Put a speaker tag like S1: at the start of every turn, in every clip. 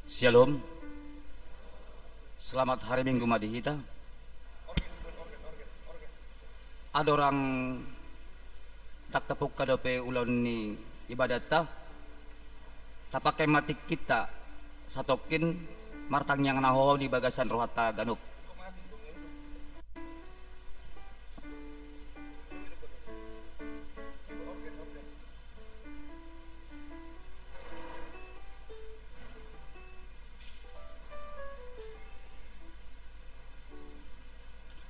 S1: Shalom. Selamat hari Minggu Madihita. Ada orang tak tepuk kadope ulon ni ibadat ta. Tapakai mati kita satokin martang yang naho di bagasan rohata ganuk.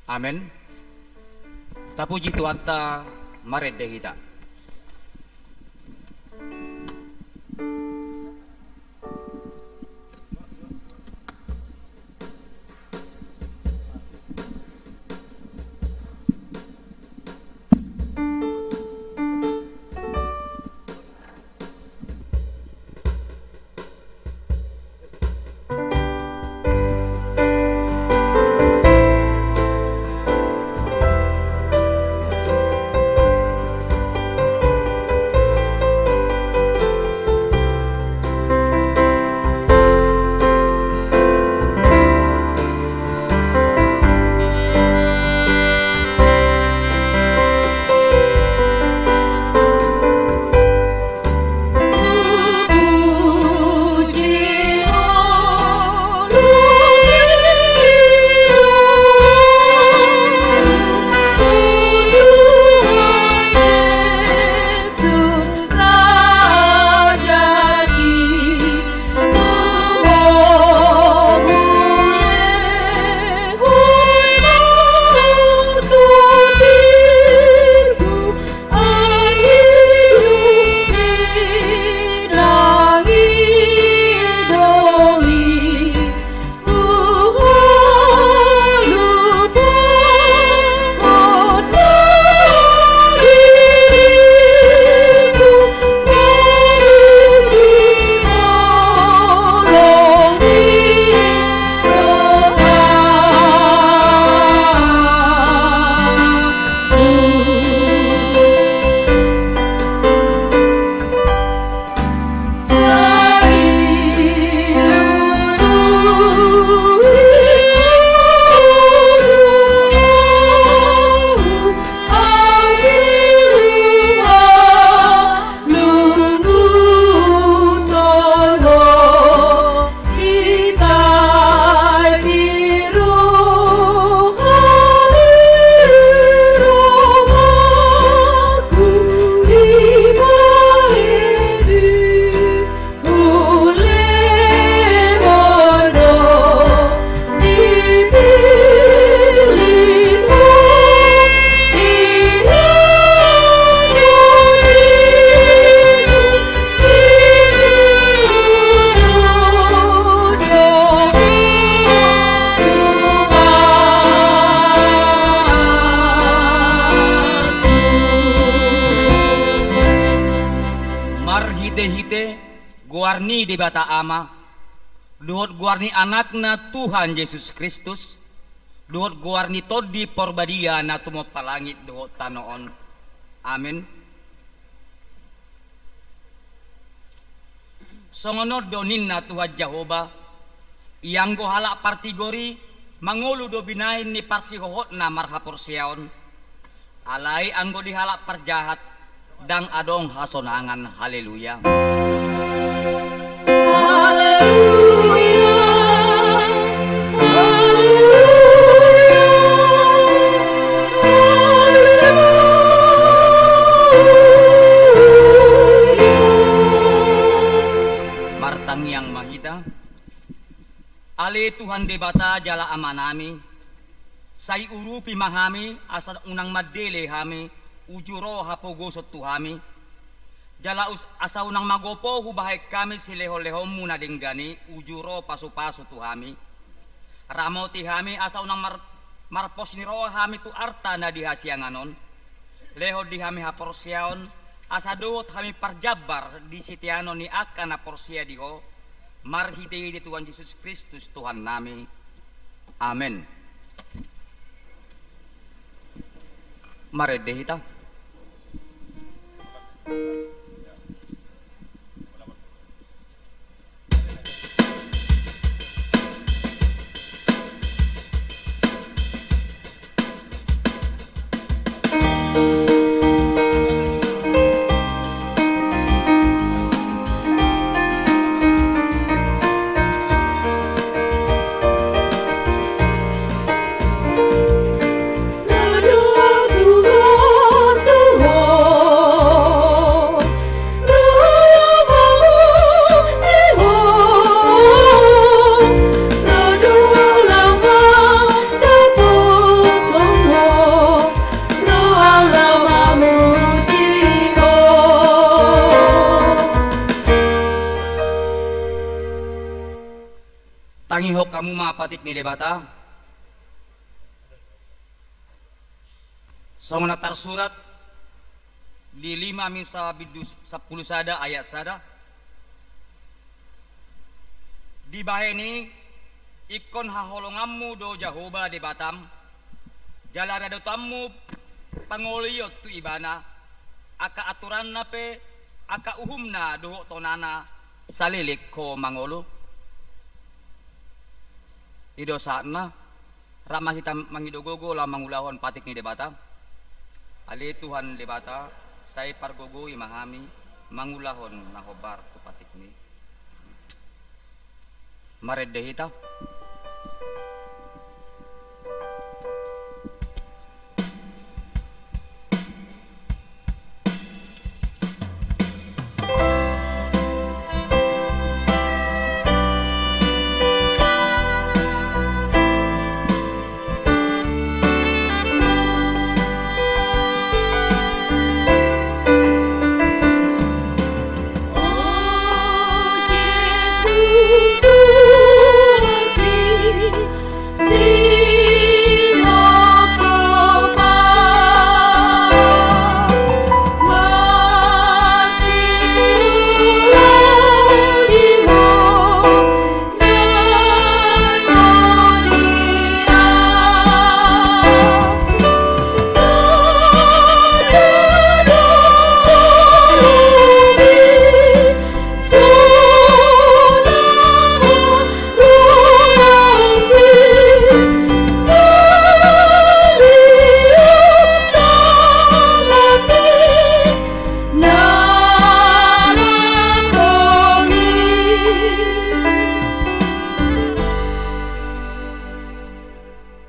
S1: Amin. Tapuji Tuhan ta maret dehita. Guarni di bata ama, duhut guarni anakna Tuhan Yesus Kristus, duhut guarni todi porbadia na tumot palangit duhut tanoon. Amin. Songonod donin na Tuhan Jehovah, iyang gohala partigori, mangulu do binahin ni parsihohot na marhapor siyaon, alay anggo dihala parjahat, dang adong hasonangan. Haleluya. Martang yang mahita, ali Tuhan debata jala amanami, say urupi mahami asal unang madele hami, ujuro hapogosot tuhami, jala asa unang magopo hubahay kami sileho-leho muna dinggani, ujuro pasu-pasu tuhami, ramo tihami asa unang marpos niro hami tu arta na dihasyanganon, leho dihami haporsyaon, asa dohot kami parjabar di sitiano ni akan na porsya diho, marhiti di Tuhan Yesus Kristus Tuhan nami. Amen. Maredehita. Tangihok kamu mapatik ni debata. Song natar surat di 5 min sabidus 10 sada ayat sada. Di baheni ikon haholongammu do Jahoba de Batam. Jalara do tammu pangoliyot tu ibana. Aka aturan nape aka uhumna do tonana salilik ko mangolo. Ido saatna ramah kita mangidogogo la mangulahon patik ni debata. Ali Tuhan debata saya pargogo imahami mangulahon na hobar tu patik ni. Mared dehita.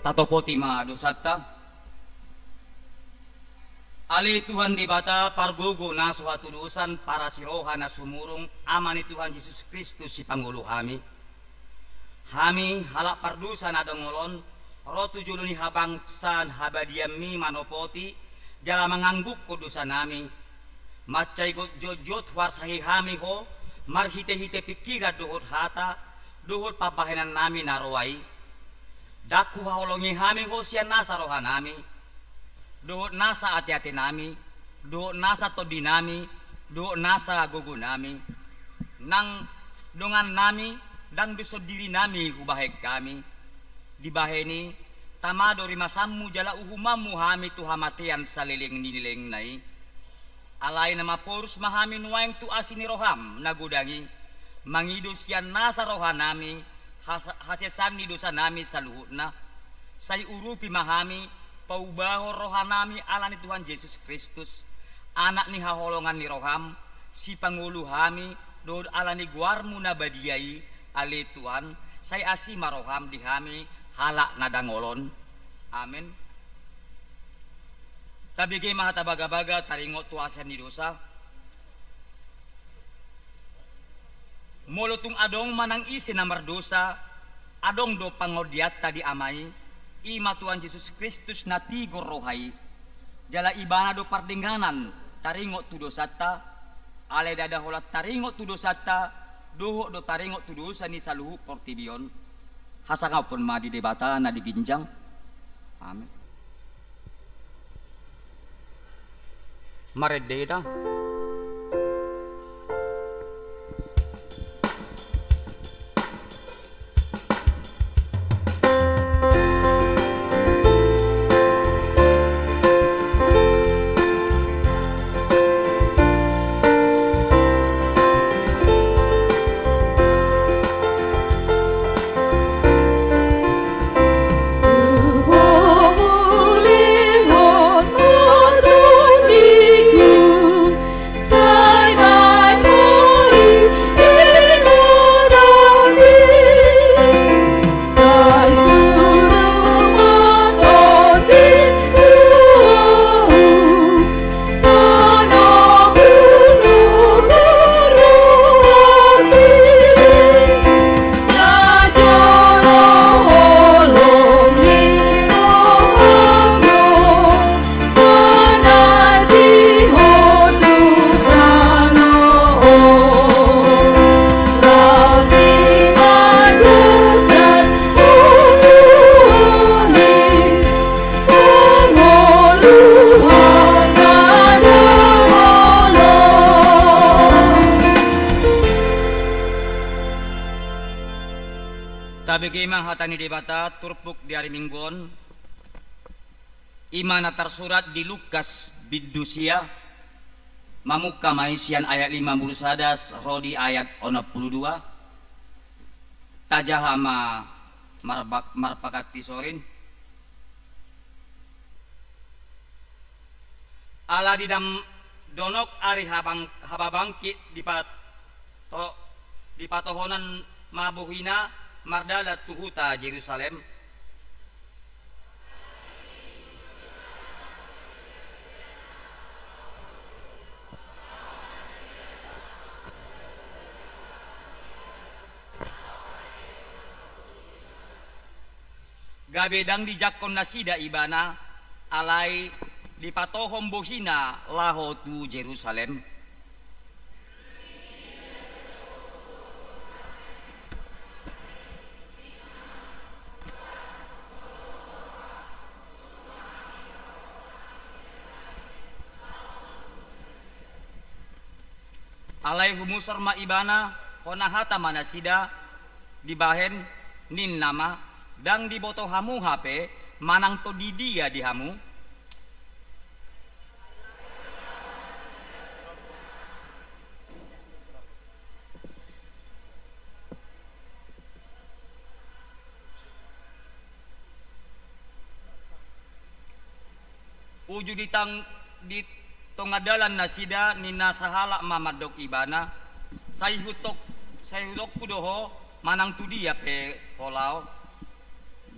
S1: Tatopoti ma dosata. Ali Tuhan di bata pargogo na suatu dosan para siroha na sumurung amani Tuhan Yesus Kristus si Pangulo hami. Hami halak pardusa na dongolon rotu juluni habangsan habadiami manopoti jala mengangguk kudusa nami. Macai jojot warsahi hami ho marhite-hite pikiran duhut hata duhut papahenan nami narowai. Daku haolongi hami ho siya nasa roha nami. Doon nasa ati-ati nami, doon nasa todi nami, doon nasa gugu nami. Nang dungan nami, dang duso diri nami hubaheg kami. Di baheni, tamado rimasammu jala uhumamu hami tu hamatian sa liling niniling nai. Alay na mapurus mahami nuwang tu asini roham nagudangi. Mangidus yan nasa roha nami, hasesan ni dosa nami sa luhut na. Say urupi mahami, paubaho rohanami ala ni Tuhan Yesus Kristus, anak ni haholongan ni roham, si Pangulo hami, doon ala ni guarmu na badiyai, ali Tuhan, say asi maroham di hami, hala na dangolon. Amen. Tabigay mahatabaga-baga, taringot tuasan ni dosa. Molotong adong manang isi na mardosa, adong do pangodiat tadi amay, ima Tuhan Yesus Kristus na tigor rohai jala ibana do pardingganan taringot tu dosata ale dada holat taringot tu dosata doho do taringot tu dosa ni saluhu portibion hasangau pun madi debata na diginjang. Amen. Maredeta. Tabigimang hatani debata turpuk di hari mingguan imana tersurat di Lukas bidusia mamuka maisian ayat 51 rodi ayat 62 tajahama marpakati sorin ala didam donok ari hababangkit di patohonan mabuhina mardala tuhuta Jerusalem gabedang di jakon nasida ibana alai di patohom bohina laho tu Jerusalem alai humusar ma ibana honahata manasida dibahen nin nama dang di boto hamu HP manang to di dia di hamu uju di tongadalan nasida nina sahala mamadok ibana sayhutok kudoho manang tu dia pe kolao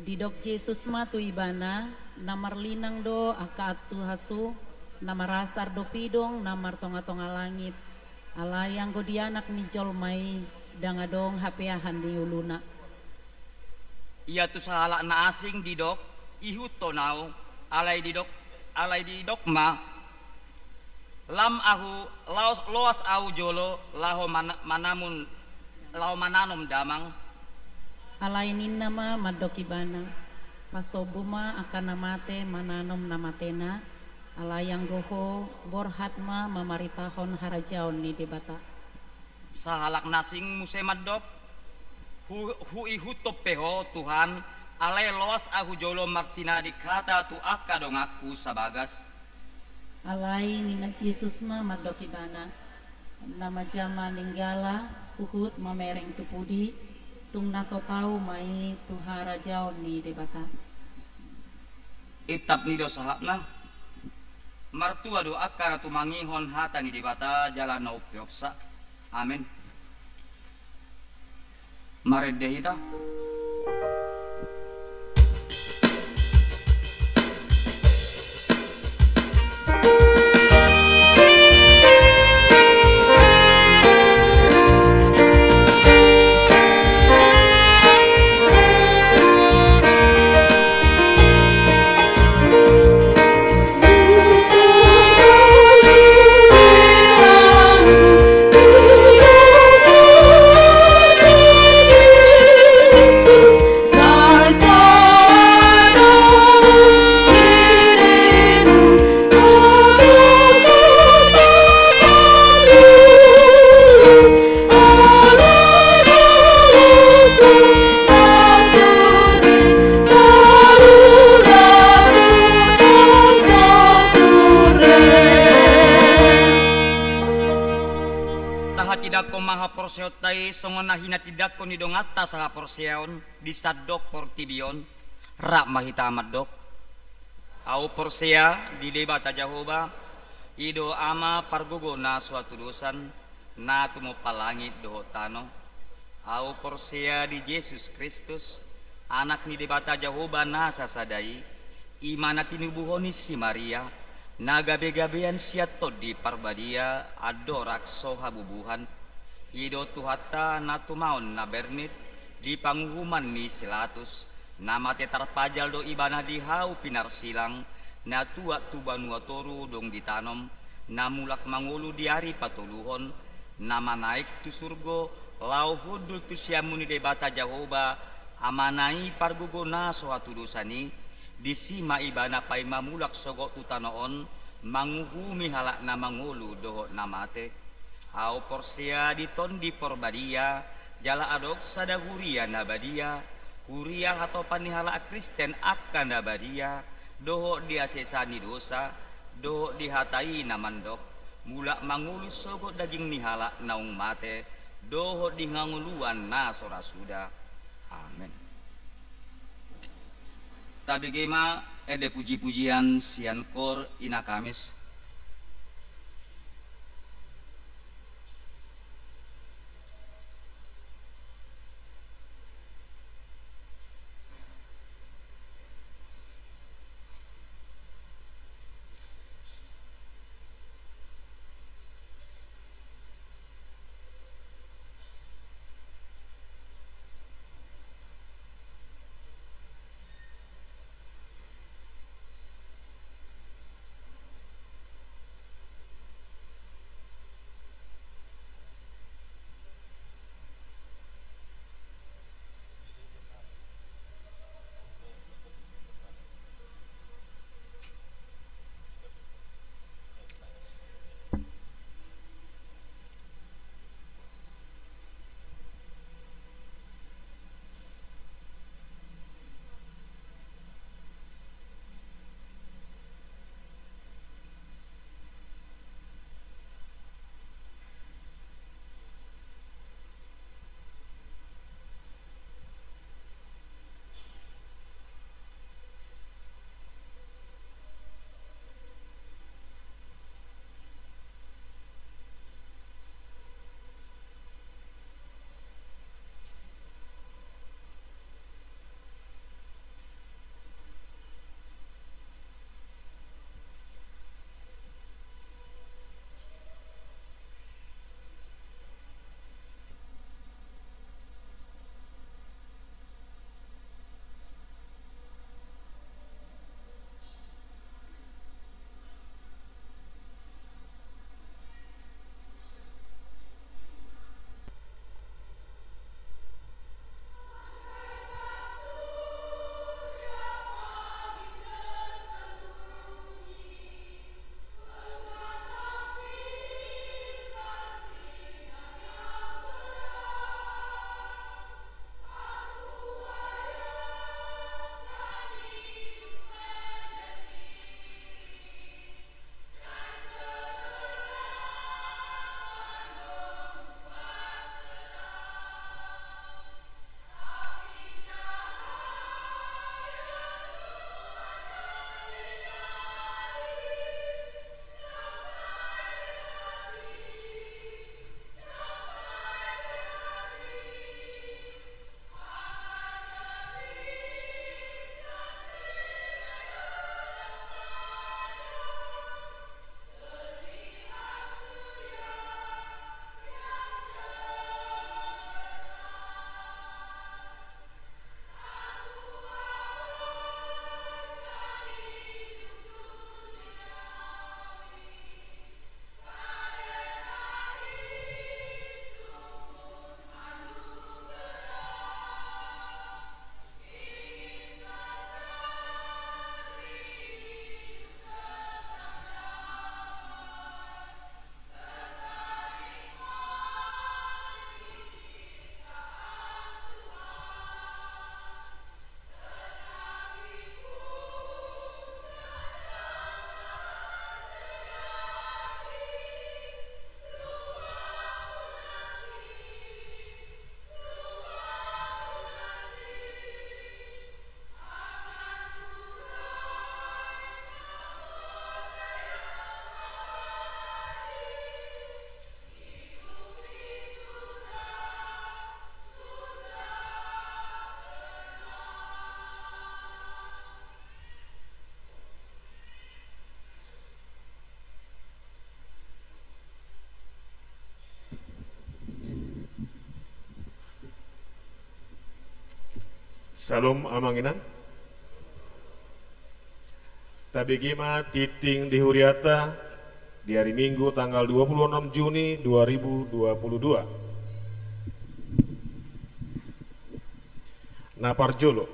S2: Didok Jesus matu ibana namar linang do akatu hasu namar rasar do pidong namar tonga-tonga langit alayang go dianak ni jolmai dangadong hapeahan di uluna
S1: ia tu sahala na asing didok ihut tonau alai didok ma lam ahu loas au jolo laho mananom damang
S2: alainin nama madokibana pasobuma akan namate mananom namatena alayang goho borhatma mamaritahon harajaon ni debata
S1: sahalak nasing musemadok hu ihutop peho Tuhan alay loas ahu jolo martina dikata tu akadong aku sabagas
S2: alay nina Jesus ma madokibana nama jama ninggala huhut mamereng tupudi tung naso tau mai tuhara jaon ni debata
S1: itap ni dosahakna martua do akara tu mangihon hata ni debata jalan na upyopsa amin maredehita porseotay songon na hinatidak ko ni dongata sa porseon di sadok portibion ra mahitamad dok au porsea di debata Jehova ido ama pargogo na suatu dosan na tumupalangit doho tano au porsea di Yesus Kristus anak ni debata Jehova na sasadai imana tinubuhoni si Maria nagabe-gabean siato di parbadia adorak sohabubuhan ido tuhata na tumaon na bernit di panghuman ni silatus nama tetar pajal do ibana di hau pinarsilang na tua tubanua toru dong ditanom na mulak mangulu di hari patuluhon nama naik tu surgo lau hudul tu siamuni debata Jehova amanai pargugona suatu dosani di sima ibana pai mamulak sogo tutanoon manguhumi halak na mangulu doho namate au porsia di tondi porbadia jala adok sadahuria nabadia Kuria atau panihala Kristen akan dabadia, doho dia sesani dosa, doho dihatai namandok, mula mangulus sogo daging nihala naung mate, doho di nganguluan na sora suda. Amin. Tabi gema ede puji-pujian sian kor ina Kamis.
S3: Salam amanginan. Tabigima titing di Huriata di hari Minggu tanggal 26 Juni 2022. Naparjolo,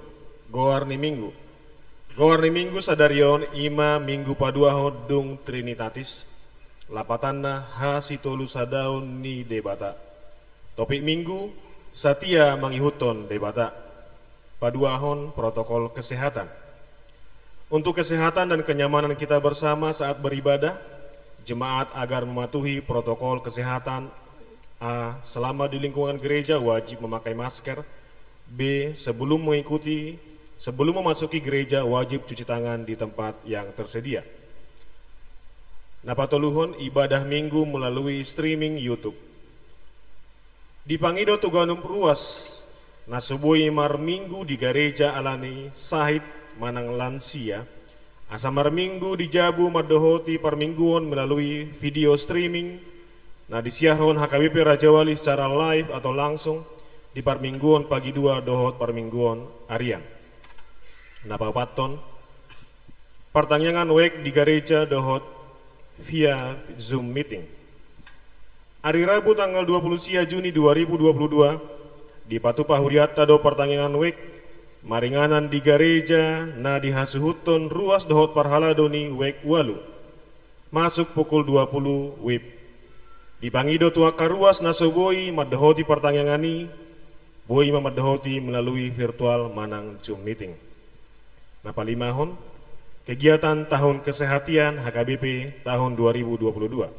S3: Goarni Minggu. Goarni Minggu sadarion ima Minggu padua hodung Trinitatis. Lapatanna hasitolu sadaun ni debata. Topik Minggu Satia mangihuton debata. Paduahon protokol kesehatan. Untuk kesehatan dan kenyamanan kita bersama saat beribadah, jemaat agar mematuhi protokol kesehatan. A. Selama di lingkungan gereja wajib memakai masker. B. Sebelum memasuki gereja wajib cuci tangan di tempat yang tersedia. Napatoluhon ibadah minggu melalui streaming YouTube. Di Pangido Tuganum ruas nasubui mar minggu di gereja alani sahit manang lansia. Asa mar minggu di Jabu madohoti permingguan melalui video streaming. Nah disiarhon HKBP Raja Wali secara live atau langsung di permingguan pagi 2 dohot permingguan harian. Napapaton pertanyaan wek di gereja dohot via Zoom meeting. Hari Rabu tanggal 20 Juni 2022 di Patupa Huriata do pertanyaan wek maringanan di gereja na dihasuhuton ruas dohot parhaladoni wek walu masuk pukul 20 WIB. Di Pangido tua karuas nasoboi madahoti pertanyangani boi mamadahoti melalui virtual manang Zoom meeting. Napalimahon kegiatan tahun kesehatan HKBP tahun 2022.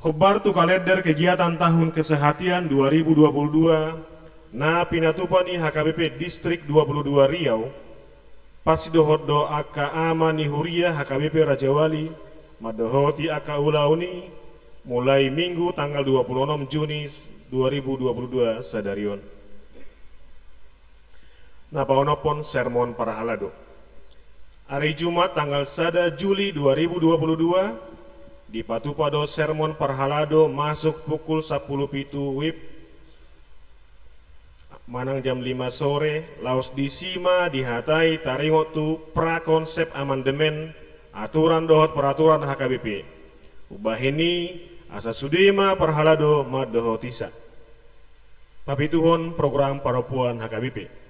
S3: Hobar tu kalender kegiatan tahun kesehatan 2022 na pinatupani HKBP Distrik 22 Riau pasidohot do aka amani huria HKBP Raja Wali madohoti aka ulauni mulai Minggu tanggal 26 Juni 2022 sadarion. Napaonopon sermon para halado. Hari Jumat tanggal 1 Juli 2022 di Patupado sermon para halado masuk pukul 10 pitu WIB manang jam 5 sore laos disima dihatai taringotu prakonsep amandemen aturan dohot peraturan HKBP. Ubahini asa sudima perhalado madohotisa. Papituhon program parapuan HKBP.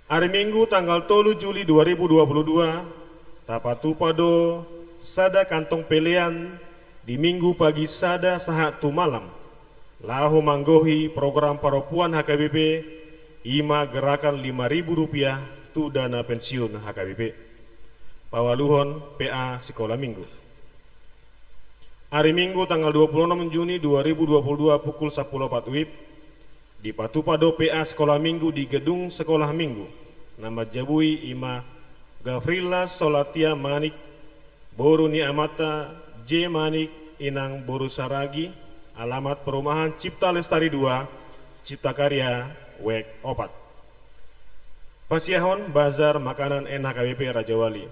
S3: Hari Minggu tanggal 3 Juli 2022 tapatupado sada kantong pelean di Minggu pagi sada sahat tu malam. Lahu manggohi program parapuan HKBP ima gerakan Rp5.000 tu dana pensiun HKBP. Pawaluhon PA Sekolah Minggu. Hari Minggu tanggal 26 Juni 2022 pukul 10.04 WIB di Patupado PA Sekolah Minggu di Gedung Sekolah Minggu. Nama Jabui Ima Gafrila Solatia Manik Boru Ni Amata J Manik Inang Boru Saragi. Alamat Perumahan Cipta Lestari 2 Cipta Karya Wek Opat. Pasiahon Bazar Makanan NHKBP Raja Wali.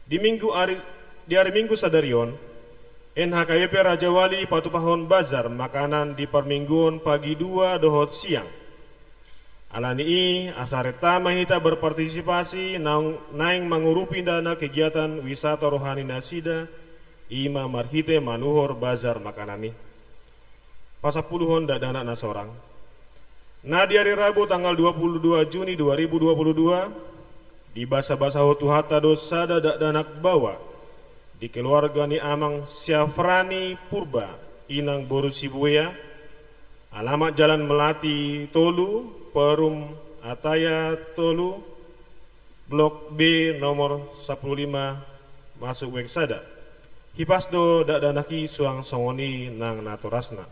S3: Di hari Minggu sadarion NHKBP Raja Wali patupahon bazar makanan di permingguan pagi 2 dohot siang. Alani asareta mahita berpartisipasi naing mangurupi dana kegiatan wisata rohani nasida ima marhite manuhor bazar makanani. Pasapuluhon dana nasorang. Nah di hari Rabu tanggal 22 Juni 2022 di basa-basa hotuhata dosa danak bawa di keluarga ni Amang Syafrani Purba Inang Boru Sibuya. Alamat Jalan Melati Tolu Perum Ataya Tolu Blok B nomor 15 masuk Weksada. Hipasdo dadanaki suang songoni nang naturasna.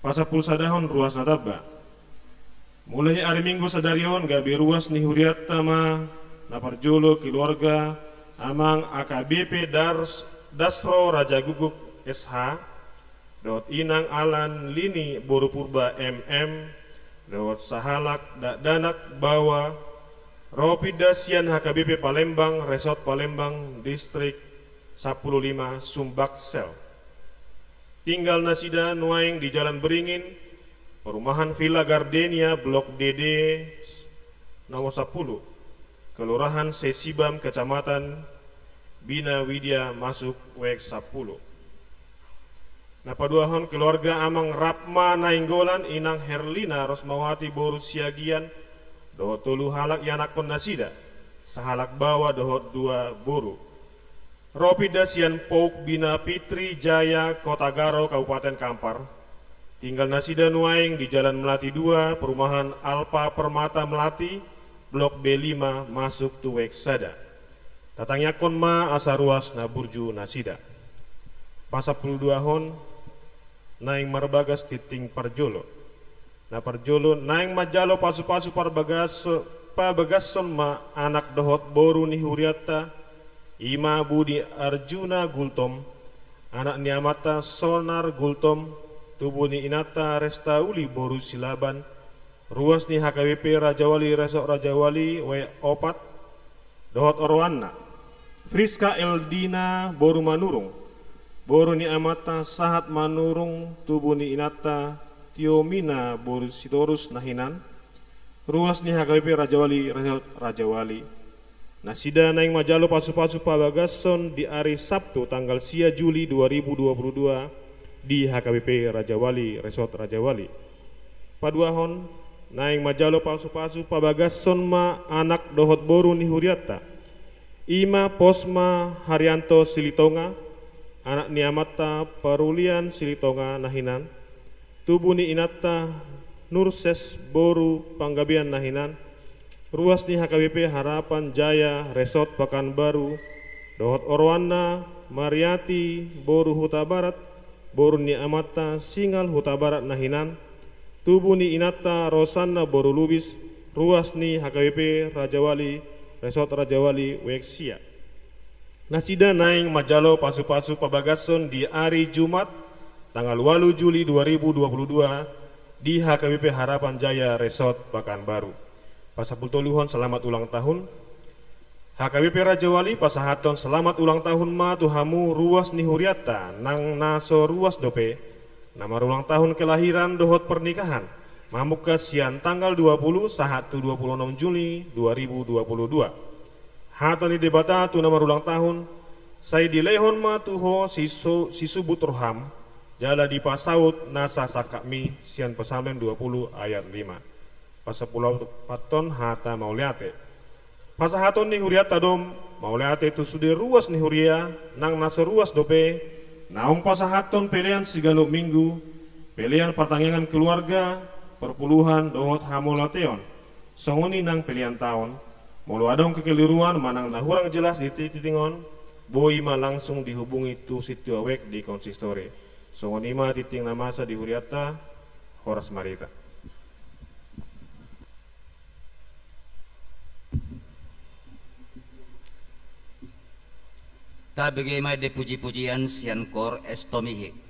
S3: Pasapul sadahon ruas nataba. Mulai hari Minggu sadarion gabi ruas ni huriat tama naparjolo keluarga Amang AKBP Dasro Raja Guguk SH dot Inang Alan Lini Boru Purba MM dot Sahalak Danak Bawa Ropidasian HKBP Palembang Resort Palembang Distrik 15 Sumbaksel. Tinggal nasida nuaing di Jalan Beringin Perumahan Villa Gardenia Blok DD nomor 10 Kelurahan Sesibam Kecamatan Bina Widya masuk WEK 10. Napaduahon keluarga Amang Rapma Nainggolan Inang Herlina Rosmawati Boru Siagian dohot tulu halak yanakon nasida sahalak bawa dohot 2 boru. Ropidasian Pok Bina Pitri Jaya Kota Garo Kabupaten Kampar tinggal Nasida Nuaing di Jalan Melati 2, Perumahan Alpa Permata Melati, Blok B5, masuk tuwek sada. Tatangnya konma asa ruas na burju Nasida. Pasap 22 hon, naing marbagas titing parjolo. Na parjolo, naing majalo pasu-pasu pabagason ma anak dohot boru ni Huriata, Ima Budi Arjuna Gultom, anak ni Amata Sonar Gultom, tubuh ni Inata Restauli Boru Silaban, ruas ni HKWP Rajawali Resok Rajawali W4, dohot Orwana, Friska Eldina Boru Manurung, Boru ni Amata Sahat Manurung, tubuh ni Inata Tiomina Boru Sitorus Nahinan, ruas ni HKWP Rajawali Resok Rajawali. Nasida naing majalo pasu-pasu pabagason di hari Sabtu tanggal sia Juli 2022 di HKBP Rajawali Resort Rajawali. Paduahon naing majalo pasu-pasu pabagason ma anak dohot boru ni Huriata. Ima Posma Haryanto Silitonga, anak ni Amata Parulian Silitonga Nahinan. Tubuh ni Inata Nurses Boru Panggabian Nahinan. Ruas ni HKBP Harapan Jaya Resort Pekanbaru, dohot Orwana Mariati Boru Huta Barat, Boru ni Amata Singal Huta Barat Nahinan, tubuh ni Inata Rosanna Boru Lubis, ruas ni HKBP Rajawali Resort Rajawali Weksia. Nasida naing majalo pasu-pasu pabagason di hari Jumat tanggal 8 Juli 2022 di HKBP Harapan Jaya Resort Pekanbaru. Pasapultoluhon selamat ulang tahun. HKBP Rajawali pasahaton selamat ulang tahun ma tuhamu ruas ni Huriata nang naso ruas dope. Nama ulang tahun kelahiran dohot pernikahan. Mamuka sian tanggal 20 sahatu 26 Juli 2022. Haton ni debata tu nama ulang tahun. Saya dilehon ma tuho sisu buturham. Jala di pasaut nasa sakakmi sian pesamen 20 ayat 5. Pasapulau paton hata mauliate. Pasahaton ni Huriata dom mauliate tu sudah ruas ni Huria nang naso ruas dope. Naum pasahaton pelean sigano minggu, pelean pertandingan keluarga, perpuluhan dohot hamolateon. Songoni nang pilihan tahun, mulu adong kekeliruan manang nahurang jelas di titingon, boi ma langsung dihubungi tu situ awek di konsistori. Songoni ma titing namasa di Huriata, Horas Marita.
S1: Ta bagaimana de puji-pujian sian kor estomihi.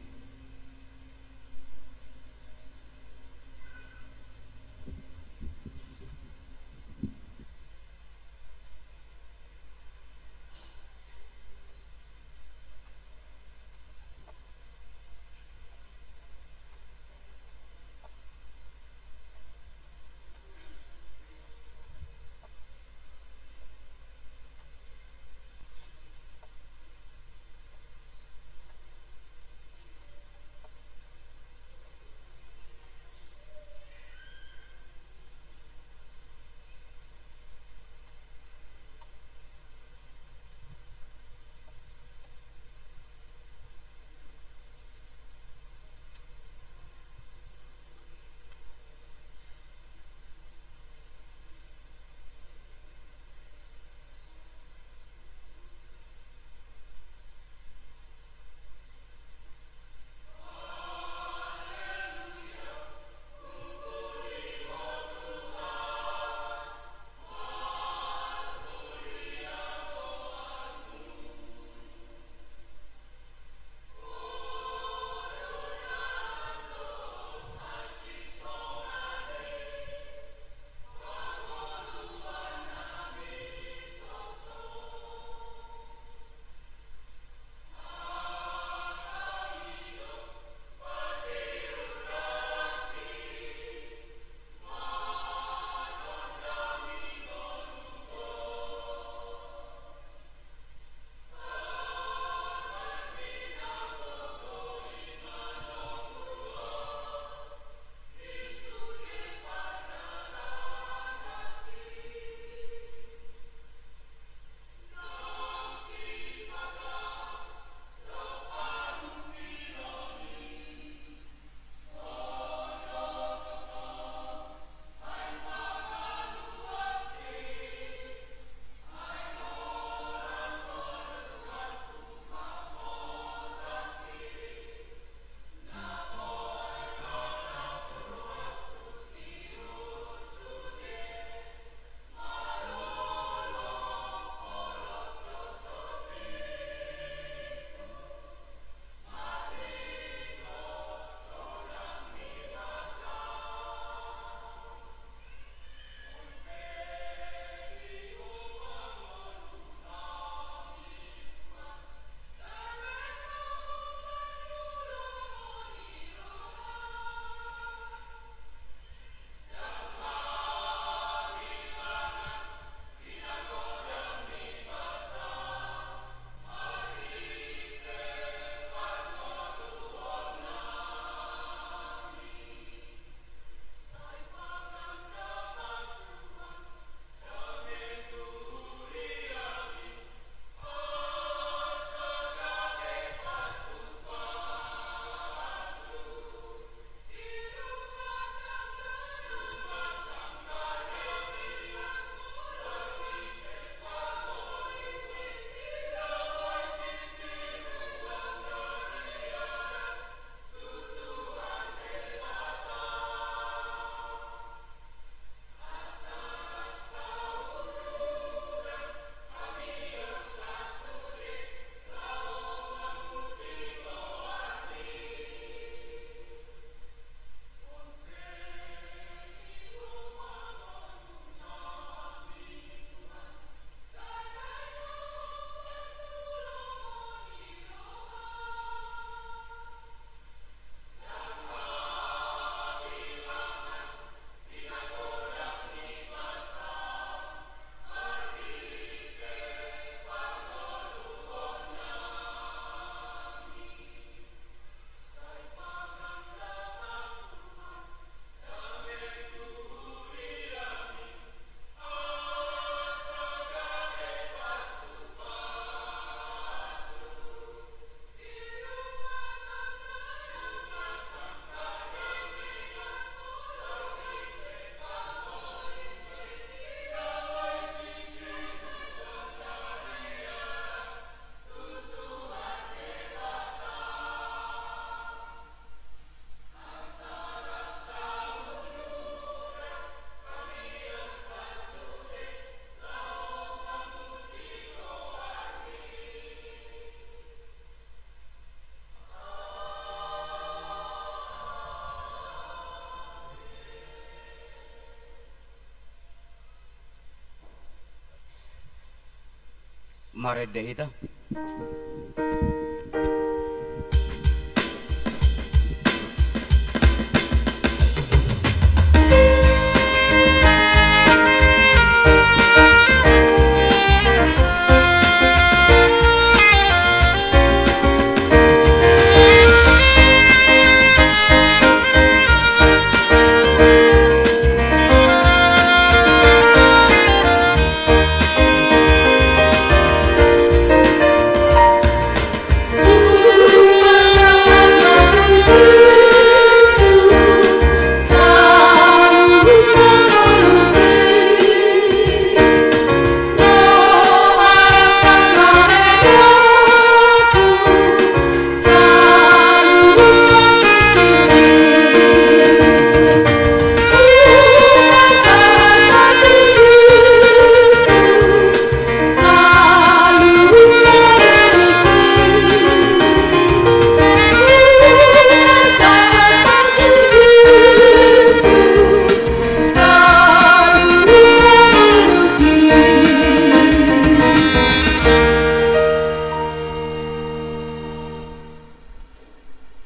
S1: Marede ita.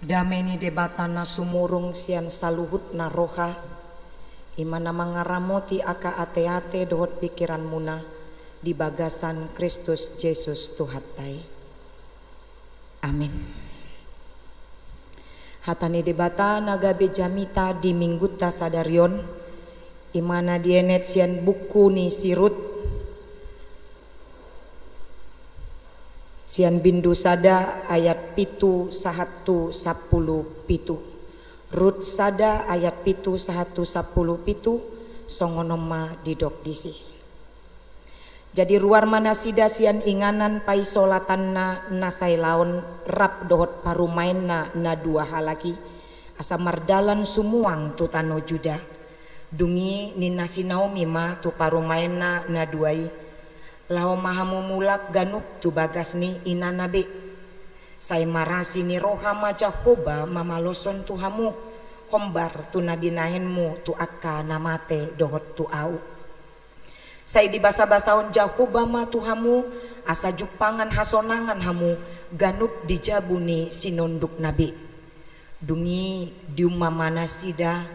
S4: Dameni debatana sumurung sian saluhut na roha imana mangaramoti aka ate-ate dohot pikiran muna di bagasan Kristus Yesus Tuhatai. Amin. Hatani debata nagabe jamita di mingguta sadarion imana dienet sian buku ni sirut sian bindu sada ayat pitu 110 pitu. Rut sada ayat pitu 110 pitu songonoma didok disi. Jadi ruar mana sida sian inganan pai solatan na sai laon rap dohot parumain na dua halaki asa mardalan sumuang tu tano juda. Dungi nina Naomi ma tu parumain na duai. Lao mahamu mulak ganup tu bagas ni ina nabi. Say marasi ni roha maja hoba mamaloson tu hamu. Kombar tu nabi nahenmu tu akka namate dohot tu au. Say di basa-basahon jahoba ma tu hamu. Asa jupangan hasonangan hamu. Ganup di jabuni sinonduk nabi. Dungi diuma mana sida.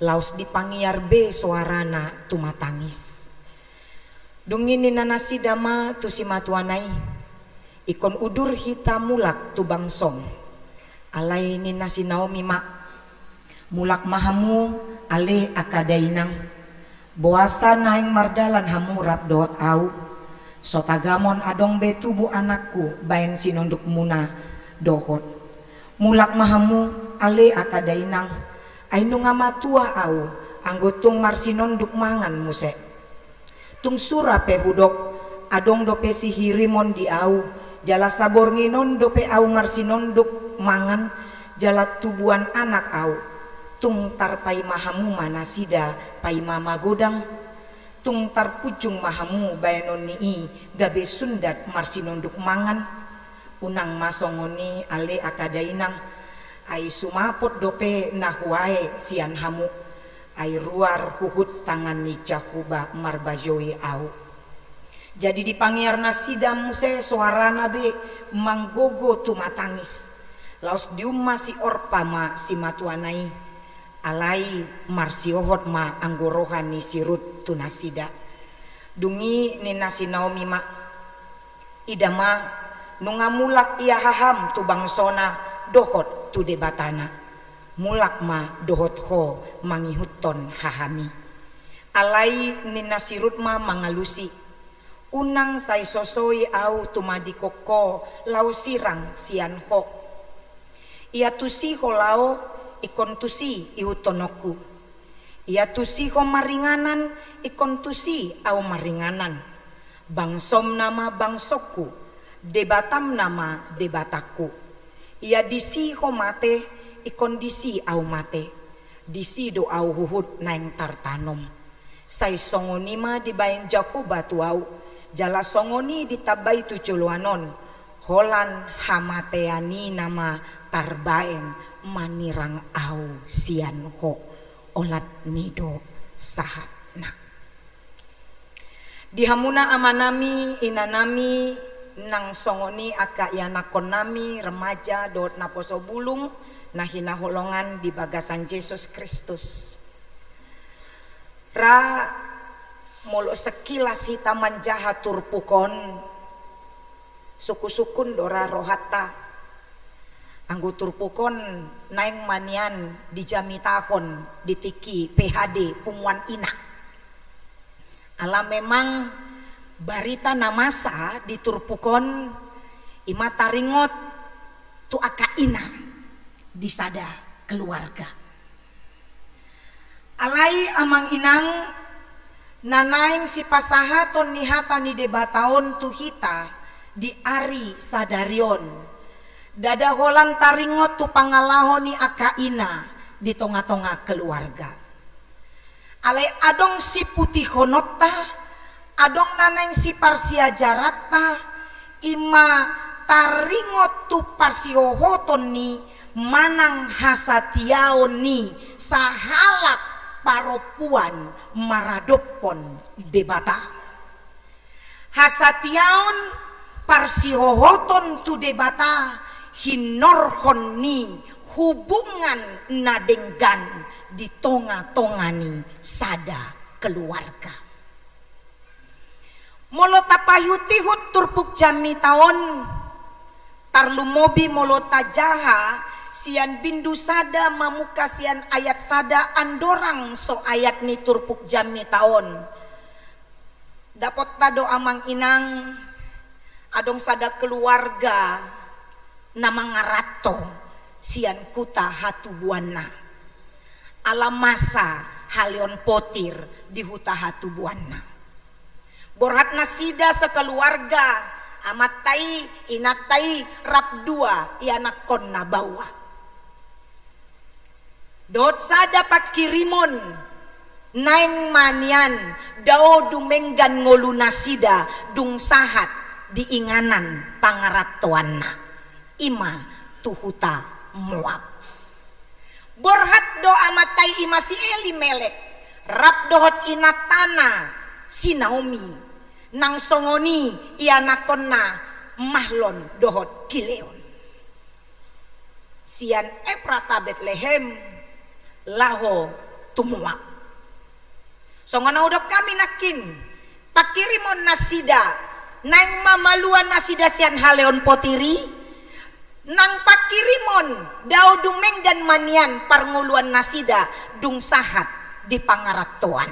S4: Laos dipangiar be suarana tu matangis. Dungin ni nanasi dama tu si matuanai ikon udur hita mulak tu bangsong alai ni nasi Naomi mak mulak mahamu ale akadainang boasa naing mardalan hamu rap doot au sotagamon adong betubu anakku bayan sinonduk muna dohot mulak mahamu ale akadainang ainu ngamatua au anggotung marsinonduk mangan musek tung sura pe hudok adong dope sihirimon di au jala sabor nginon dope au marsinonduk mangan jala tubuan anak au tung tar pai mahamu mana sida pai mama godang tung tar pucung mahamu bayanon ni gabe sundat marsinonduk mangan unang masongoni ale akadainang ai sumapot dope nahwae sian hamu ai ruar huhut tangan ni cahuba marbajoi au. Jadi dipangiar nasida muse suara nabe manggogo tu matangis. Laos diuma si orpa ma si matuanai. Alai marsiohot ma anggorohan ni sirut tu nasida. Dungi ni nasi Naomi ma. Idama nungamulak ia haham tu bangsona dohot tu debatana. Mulak ma dohot ho mangihuton hahami. Alai ni nasirut ma mangalusi. Unang say sosoi au tumadi koko lau sirang sian ho. Ia tusi ho lau ikon tusi ihutonoku. Ia tusi ho maringanan ikon tusi au maringanan. Bangsom nama bangsoku, debatam nama debataku. Ia disi ho mate ikondisi au mate disi do au huhut naing tartanom say songoni ma dibayin Jakoba tu au jala songoni ditabay tu culuanon holan hamateani nama tarbaen manirang au sian ho olat nido sahatna dihamuna amanami inanami nang songoni aka yanakon nami remaja dot naposo bulung nah hinaholongan di bagasan Yesus Kristus. Ra molo sekilas hita manjaha turpukon suku-sukun dora rohata anggo turpukon naing manian di jamitahon ditiki PHD pumuan ina. Alam memang barita namasa di turpukon ima taringot tu aka ina di sada keluarga. Alai amang inang nanaing si pasahaton nihata ni debataon tu hita di ari sadarion dada holan taringot tu pangalahon ni aka ina di tonga-tonga keluarga. Alai adong si putih honota, adong naneng si parsia jarata, ima taringot tu parsiohoton ni manang hasatiaon ni sahalak paropuan maradopon debata. Hasatiaon parsiohoton tu debata hinorhon ni hubungan nadenggan di tonga-tongani sada keluarga. Molo tapayutihut turpuk jami taon tarlumobi molo tajaha sian bindu sada mamuka sian ayat sada andorang so ayat ni turpuk jami taon. Dapot tado amang inang adong sada keluarga nama ngarato sian kuta hatu buana. Alam masa halion potir di huta hatu buana. Borhat nasida sekeluarga amat tai inat tai rap dua ianak kon na bawa. Dot sada pakirimon naing manian dao dumenggan ngolu nasida dung sahat diinganan pangaratoan na ima tuhuta Moab. Borhat do amatai ima si Elimelek rap dohot inatana si Naomi nang songoni ianakon na Mahlon dohot Kileon. Sian Eprata Betlehem laho tumuak. Songono udok kami nakin pakirimon nasida nang mamaluan nasida sian haleon potiri nang pakirimon daw dumeng dan manian parnguluan nasida dung sahat di pangaratoan.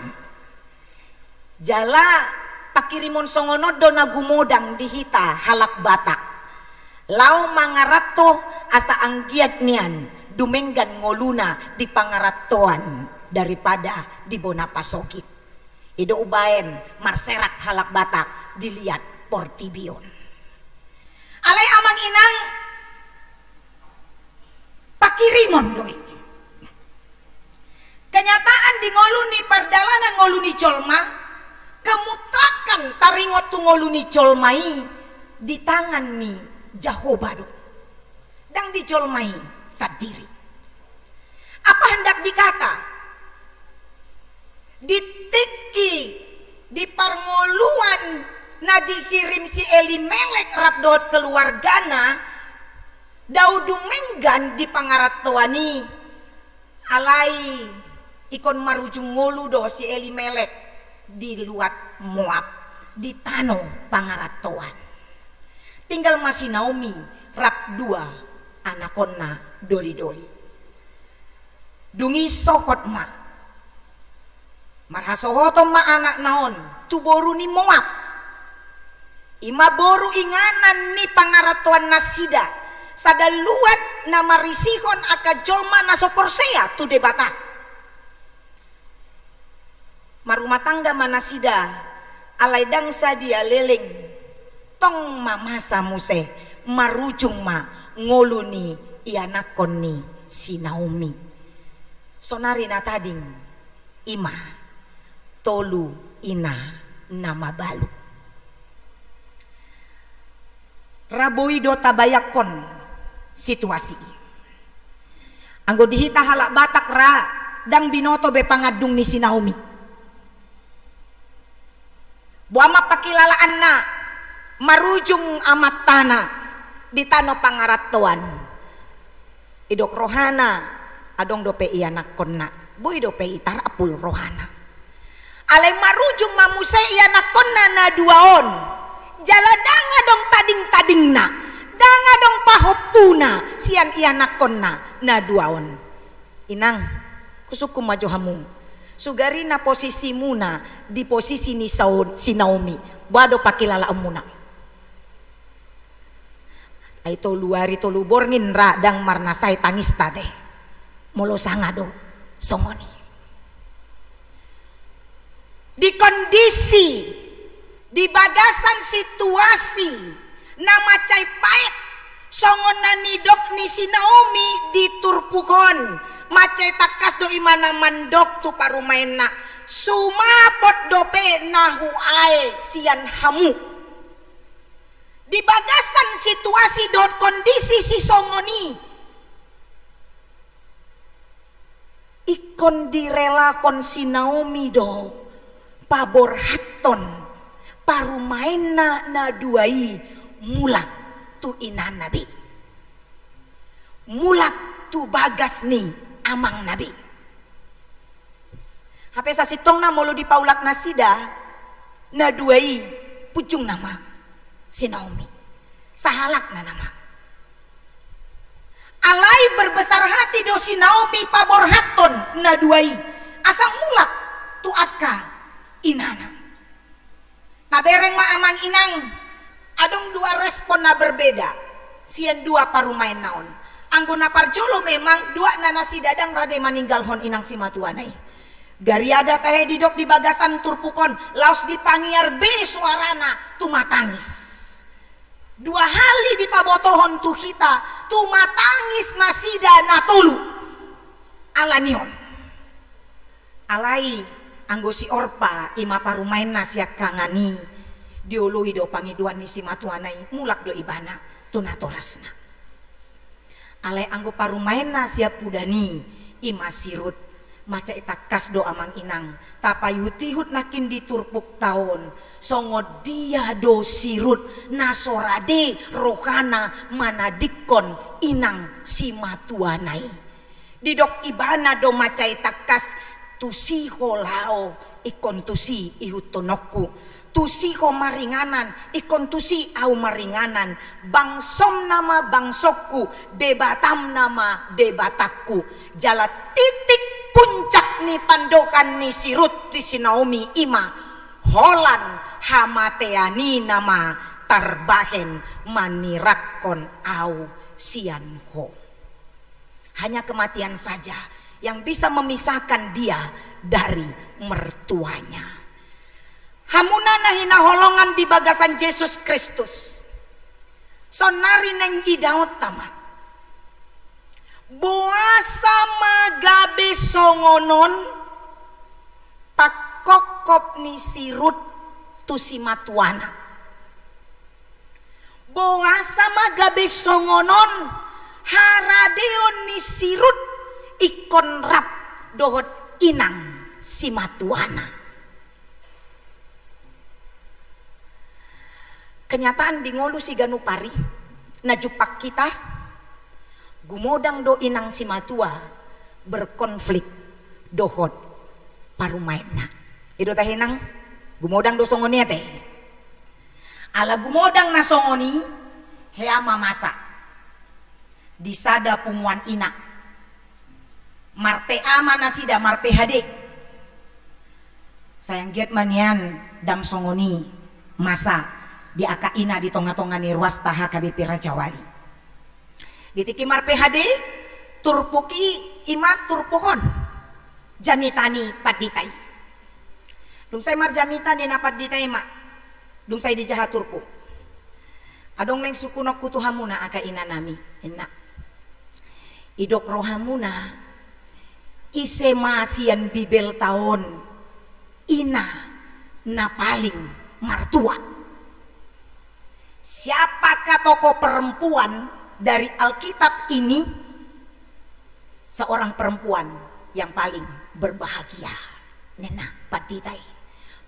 S4: Jala pakirimon songono do nagumodang dihita halak batak. Lau mangarato asa anggiat nian dumenggan ngoluna di pangaratoan daripada di bona pasokit. Ido ubaen marserak halak batak dilihat portibion. Alay amang inang pakirimon doi. Kenyataan di ngoluni pardalanan ngoluni colma kemutakan taringot tu ngoluni colmai di tangan ni Jahobado dang dicolmai sadiri. Apa hendak dikata? Ditiki di parngoluan na dikirim si Elimelek rabdot keluargana Daudu menggan di pangaratoani alai ikon marujung ngolu do si Elimelek di luat Moab di tano pangaratoan. Tinggal masih Naomi rap dua anakonna doli-doli. Dungi sokot ma marhasohoto ma anak naon tuboru ni Moab. Ima boru inganan ni pangaratoan nasida sadaluat nama risihon aka jolma nasoporsea tu debata. Marumah tangga manasida alai dangsa dia leleng tong mamasa muse marujung ma ngoluni ianakon ni si Naomi. Sonari na tading ima tolu ina nama balu. Raboido tabayakon situasi. Anggo dihita halak batak ra dang binoto be pangadung ni si Naomi. Buama pakilalaan na marujung amat tanah di tanah pangaratuan idok rohana adong dope iana konna boy dope itar apul rohana ale marujung mamuse iana konna na duaon jaladanga dong tading-tadingna danga dong pahopuna sian iana konna na duaon inang kusuku majo hamu sugari na posisi muna di posisi ni si Naomi bado pakilala muna ay to luari to luborngin ra dang marnasay tangis tade molo sangado songoni di kondisi di bagasan situasi na macay pait songon na nidok ni si Naomi di turpukon macay takas do imana mandok tu parumain na sumapot dope nahuay sian hamu di bagasan situasi dot kondisi si songoni ikon direlakon si Naomi do pabor haton parumain na duai mulak tu inan nabi mulak tu bagas ni amang nabi hape sa sitong na molo di paulak na sida na duai pucung nama si Naomi sahalak na nama alai berbesar hati do si Naomi pabor haton na duai asam mulak tu atka inana tabereng ma amang inang adong dua respon na berbeda sian dua parumain naon anggona parjolo memang dua nana si dadang rade maninggal hon inang si matuanai gari ada teh didok di bagasan turpukon laos dipangiar be suarana tumatangis dua hali di pabotohon tu kita tumatangis nasida natulu alanion alai anggo si Orpa ima parumain nasiak kangani diului do pangiduan ni si matuanai mulak do ibana tunatorasna alai anggo parumain nasiak pudani ima sirut maca itakas do amang inang tapayutihut nakin diturpuk taon songo dia do sirut nasorade rohana manadikon inang si matuanai didok ibana do maca itakas tusiho lao ikon tusi ihutonokku tusiho maringanan ikon tusi au maringanan bangsom nama bangsokku debatam nama debatakku jala titik puncak ni pandokan ni sirut di si Naomi ima holan hamateani nama tarbahen manirakon au sianho hanya kematian saja yang bisa memisahkan dia dari mertuanya hamunana hina holongan di bagasan Yesus Kristus sonari neng idaot tamat buasa magabe songonon pakokop ni sirut tu si matuana buasa magabe songonon haradeon ni sirut ikon rap dohot inang si matuana kenyataan di ngolu si ganupari najupak kita gumodang do inang si matua berkonflik dohot parumainna ido tahinang gumodang do songoni teh ala gumodang na songoni hea mamasa disada pumuan ina marpe ama nasida marpe hade sayang giat manian dam songoni masa di aka ina di tonga-tonga ni ruas taha KBP Rajawali ditiki marpe hade turpuki ima turpukon jamitani paditai dung say mar jamita di napat ditai ma dung say di jaha turpu adong neng sukunok kutuhamuna aka ina nami enak idok rohamuna ise masian bibel taon ina na paling martua siapakah tokoh perempuan dari Alkitab ini seorang perempuan yang paling berbahagia nena patitai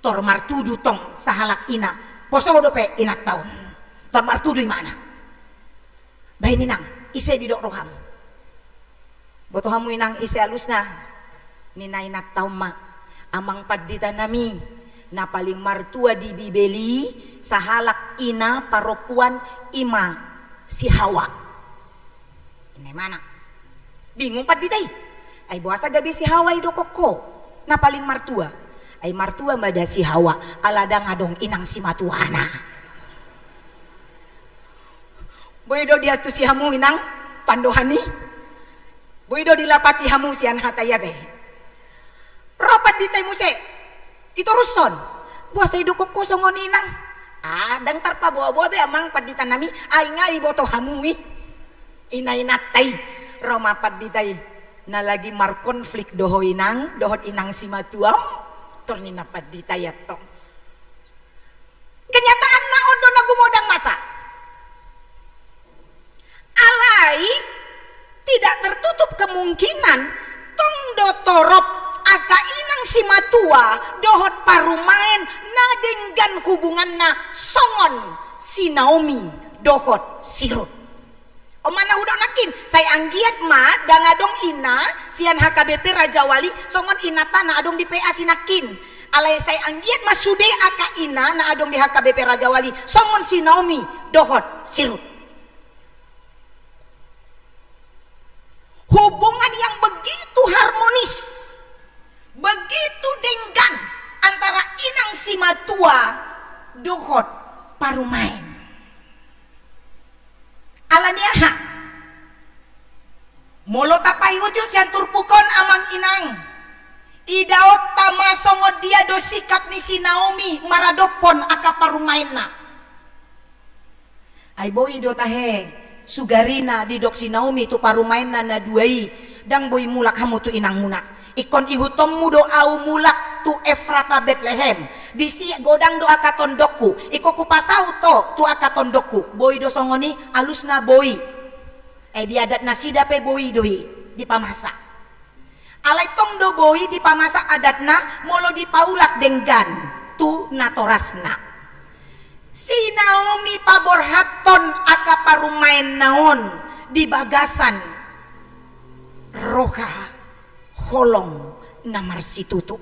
S4: tor martudu tong sahalak ina poso dope ina taon Tor martu di mana? Bayi ninang, ise di dok roham. Boto hamu inang ise alusna. Ninay nak tauma amang padita nami na paling martua di bibeli sahalak ina paropuan ima si Hawa. Ini mana? Bingung padita ay buasa gabi si Hawa ido koko na paling martua. Ay martua mada si Hawa aladang adong inang si matuana. Boydo dia tu si hamu inang pandohani. Boydo dilapati hamu sian hatayate. Ropat di tay muse. Itu ruson. Buasa hidup koko songon inang. Dang tarpa bawa-bawa be amang padita nami ay ngai boto hamui. Inay natay. Roma paditay na lagi mar konflik doho inang, dohot inang si matuam. Torni na paditay ato. Kenyataan na odo na gumodang masa. Alai tidak tertutup kemungkinan tongdo torop aga inang si matua dohot parumain nadenggan hubungan na songon si Naomi dohot si Rut. O mana udah nakin saya anggiat ma dangadong ina sian HKBP Raja Wali songon ina tanah adong di PA sinakin. Alai saya anggiat ma sude aka ina na adong di HKBP Raja Wali songon si Naomi dohot si Rut. Hubungan yang begitu harmonis, begitu denggan antara inang si matua dohot parumain. Alaniaha molo tapayut yun siyan turpukon amang inang idaot tama songod dia do sikap ni si Naomi maradopon aka parumain na ay boy do tahe sugarina di dok si Naomi tu parumain na duai dang boy mulak hamu tu inang muna ikon ihutom mu do au mulak tu Efrata Bethlehem di si godang do akaton dokku iko kupasau to tu akaton dokku boy do songoni alus na boy di adat nasida pe boy doi di pamasa alai tong do boy di pamasa adatna molo di paulak denggan tu natorasna. Si Naomi paborhaton aka parumain naon di bagasan roka holong namar situtu.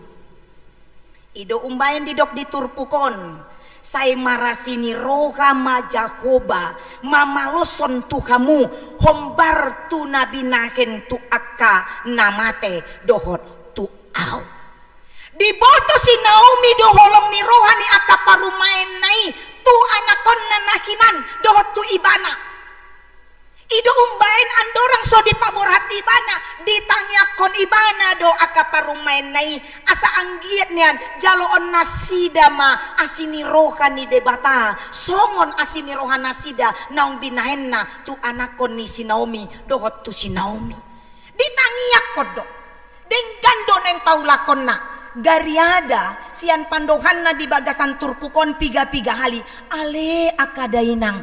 S4: Ido umbayan di dok di turpukon say marasini roha majahoba mamaloson tu kamu hombar tu nabinaken tu aka namate dohot tu au. Diboto si Naomi do holong ni rohani aka parumain nai tu anakon nanahinan dohot tu ibana. Ido umbain andorang so di paborhat ibana ditangyakon ibana do aka parumain nai asa anggiat nian jaloon nasida ma asini rohani debata songon asini rohan nasida naong binahenna tu anakon ni si Naomi dohot tu si Naomi ditangyakon do denggan do neng paulakon na gariada sian pandohan na di bagasan turpukon piga-piga hali ale akadainang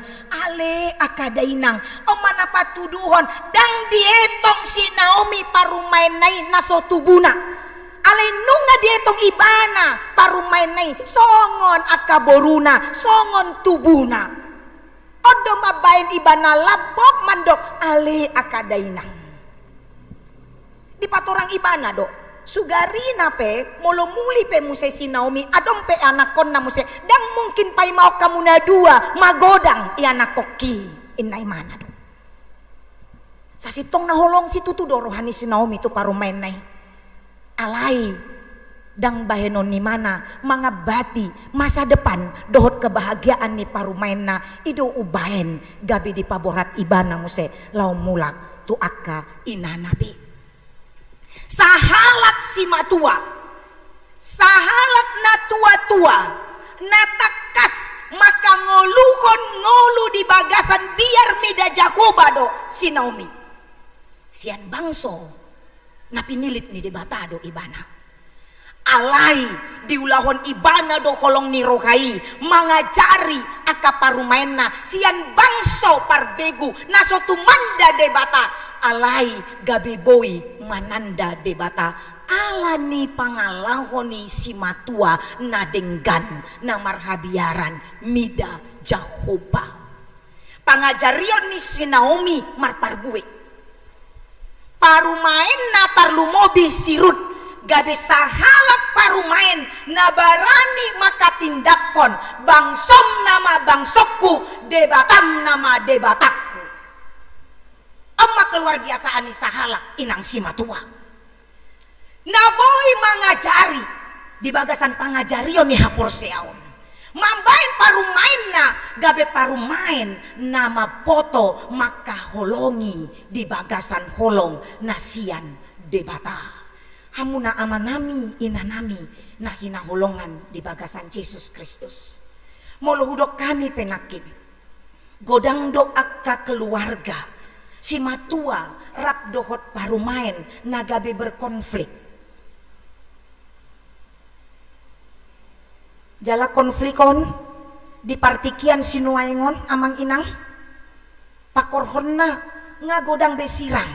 S4: o mana patuduhon dang dietong si Naomi parumain nai naso tubuna ale nunga dietong ibana parumain nai songon akaboruna songon tubuna odo mabain ibana labok mandok ale akadainang di patorang ibana do sugarina pe molo muli pe muse si Naomi adong pe anakon na muse dang mungkin pay mau kamu na dua magodang ianak koki inay mana do sa sitong naholong si tutu do rohani si Naomi tu parumain nay alai dang bahenon ni mana mga bati masa depan dohot kebahagiaan ni parumain na ido ubahen gabi di paborat ibana muse lau mulak tu akka inanabi. Sahalak si matua sahalak na tua-tua natakas maka ngoluhon ngolu di bagasan biar mida Jakoba do si Naomi sian bangso na pinilit ni debata do ibana alai diulahon ibana do holong ni rohai mangajari aka parumainna sian bangso parbegu naso tumanda debata alai gabi boy mananda debata alani pangalahoni si matua nadenggan na marhabiaran mida Jahoba pangajarion ni si Naomi marparbuwe. Parumain na tarlumobi si Ruth gabe sahalak parumain na barani makatindakon bangsom nama bangsokku debatam nama debatakku. Amma keluar biasaan ni sahalak inang si matua. Naboy mangajari di bagasan pangajarion ni hapur seaon. Mambain parumain na gabe parumain nama poto makaholongi di bagasan holong nasian debata. Hamuna amanami inanami na hinaholongan di bagasan Yesus Kristus. Molohudok kami penakin. Godang doa ka keluarga. Si matua rap dohot parumain nagabe berkonflik. Jala konflikon di partikian sinuaingon amang inang. Pakorhonna nga godang besirang.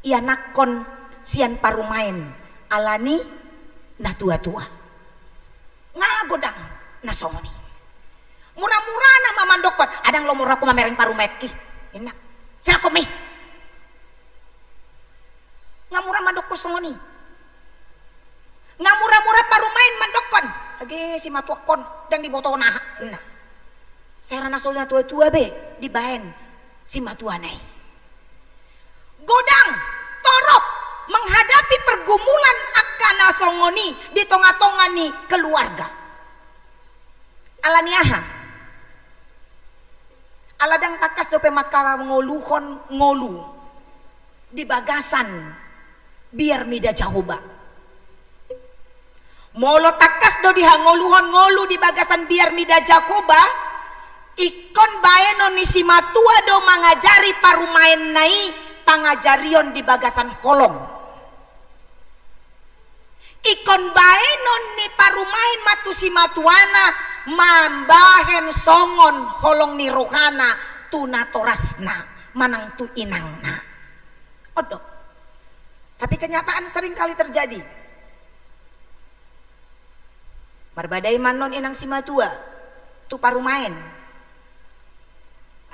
S4: Ianakon sian parumain alani na tua-tua nga godang nasongoni murah-murah na mamandokon adang lo murah ko mamereng parumain ki enak sila komi nga murah mandok ko songoni nga murah-murah parumain mandokon lagi si matuakon dan diboto na saya nasul na tua-tua be dibahen si matuanay godang torok menghadapi pergumulan akana songoni di tonga-tonga ni keluarga. Alaniaha. Aladang takas dope maka ngoluhon ngolu di bagasan biar mida jahoba. Molo takas do dihangoluhon ngolu di bagasan biar mida jahoba. Ikon baeno ni si matua do mangajari parumain nai pangajarion di bagasan holong. Ikon baenon ni parumain matu si matuana mambahen songon holong ni rohana tuna torasna manang tu inangna. Odo. Tapi kenyataan sering kali terjadi. Barbadai manon inang si matua tu parumain.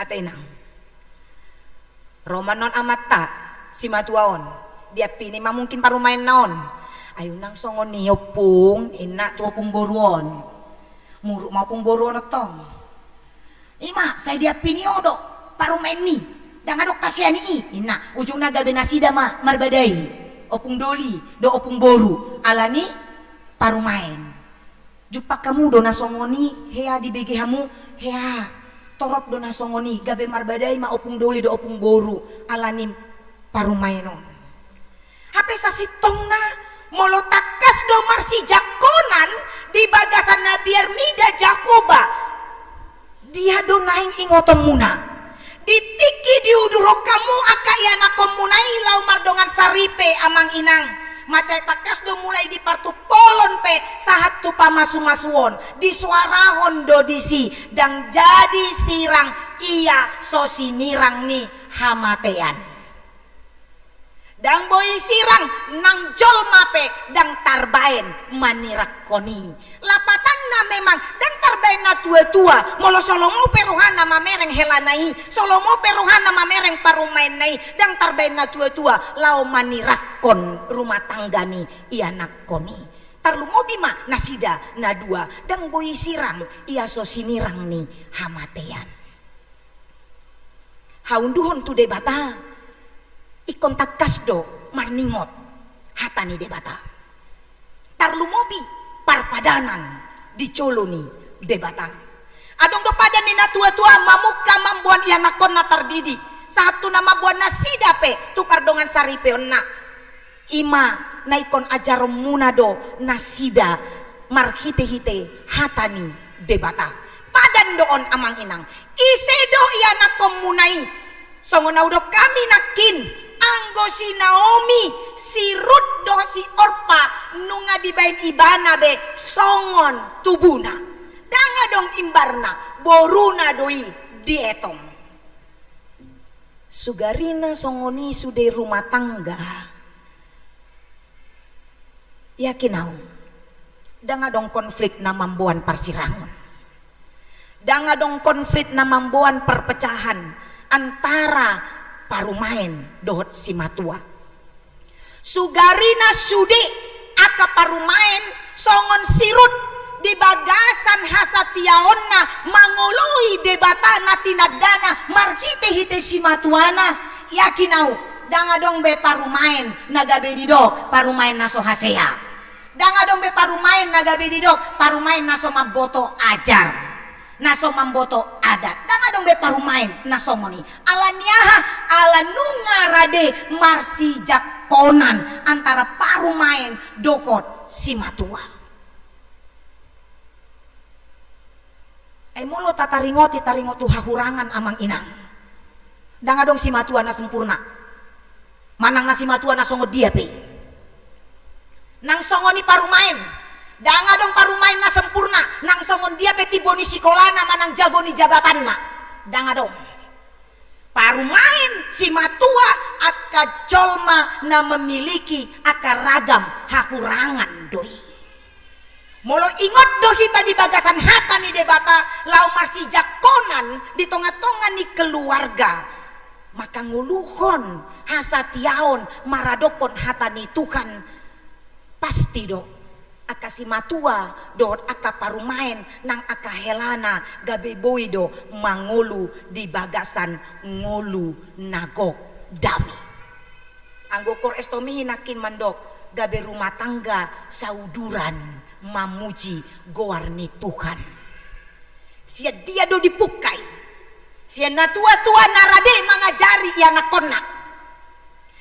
S4: Ata inang. Romanon amata si matuaon. Dia pini mungkin parumain naon. Ayo nang songon ni opung ina tu opung boruon muruk maupung boruon tong ima saya dia pini odo parumain ni dan adok kasihan ni ina ujung naga benasida mah marbadai opung doli do opung boru alani parumain jupak kamu do nasongoni hea di bege hamu hea torop do nasongoni gabe marbadai mah opung doli do opung boru alani parumainon hape sasitong na molo takas do marsi jakonan di bagasan Nabi Armida Jakoba dia do naing ingoton muna ditiki diuduro kamu akayana komunai lau mardongan saripe amang inang macai takas do mulai di partu polon pe sahat tu pamasu-masuon di suarahon do disi dan jadi sirang iya sosinirang ni hamatean dang boy sirang nang jol mape dang tarbaen manirakoni lapatan na memang dang tarbaen na tua-tua molo solomo peruhan na mamereng helanai solomo peruhan na mamereng parumain nai dang tarbaen na tua-tua lau manirakon rumah tangga ni ianak koni tarlumobi ma nasida na dua dang boy sirang ia sosinirang ni hamatean haunduhon tu debata ikon takas do marningot hatani debata tarlumobi parpadanan di coloni debata adong do padan ni na tua-tua mamuka mambuan ianakon na tardidi satu nama buan nasida pe tu pardongan saripe onna ima naikon ajarom munado nasida marhite-hite hatani debata padan doon amang inang isedo ianakom munai songonau do kami nakin anggo si Naomi si Ruth do si Orpa nunga dibain ibana be songon tubuna danga dong imbarna boruna doi dietong sugarina songoni sude rumah tangga yakin au danga dong konflik na mambuan parsirangon Dangadong konflik na mambuan perpecahan antara parumain dohot si matua. Sugarina sudi aka parumain songon sirut di bagasan hasatiaonna mangului debata na tinagdana marhite-hite si matuana yakinau dangadong be parumain nagabe dido parumain naso hasea dangadong be parumain nagabe dido parumain naso mamboto ajar naso mamboto adat dangadong be parumain naso moni alaniaha ala nungarade marsijakonan antara parumain dokot si matua. Mulo tataringoti taringotu hahurangan amang inang. Dangadong si matua na sempurna. Manang na si matua na songo dia pe. Nang songo ni parumain. Dangadong parumain na sempurna. Nang songo dia pe tibo ni sikolana manang jago ni jabatan na. Dangadong. Parumain si matua aka colma na memiliki aka ragam hahurangan doi. Molo ingot do hita di bagasan hata ni debata lau marsijakonan di tonga-tonga ni keluarga maka nguluhon hasatiaon maradopon hata ni Tuhan pasti do aka si matua do aka parumain nang aka helana gabe boido mangulu di bagasan ngulu nagok dami anggokor estomi nakin mandok gabe rumah tangga sauduran mamuji goarni Tuhan. Sia dia do dipukai. Sia na tua-tua narade mangajari ia nakonna.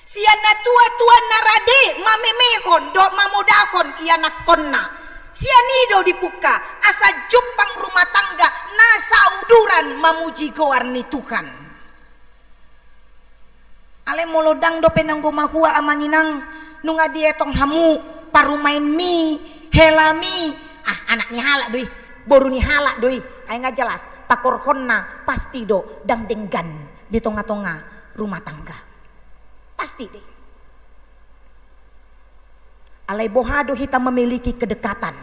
S4: Sia na tua-tua narade mamemehon do mamodakon ia nakonna. Sia nido dipuka asa jupang rumah tangga na sauduran mamuji goarni Tuhan. Ale molodang do penanggo mahua amaninang nunga dietong hamu parumain mi helami anak ni halak doi boru ni halak doi ay nggak jelas pakorhonna pasti do dang denggan di tonga-tonga rumah tangga pasti deh alai bohado hitam memiliki kedekatan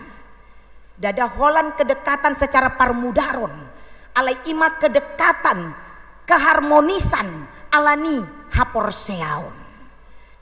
S4: dada holan kedekatan secara parmudaron alai ima kedekatan keharmonisan alani hapor seaon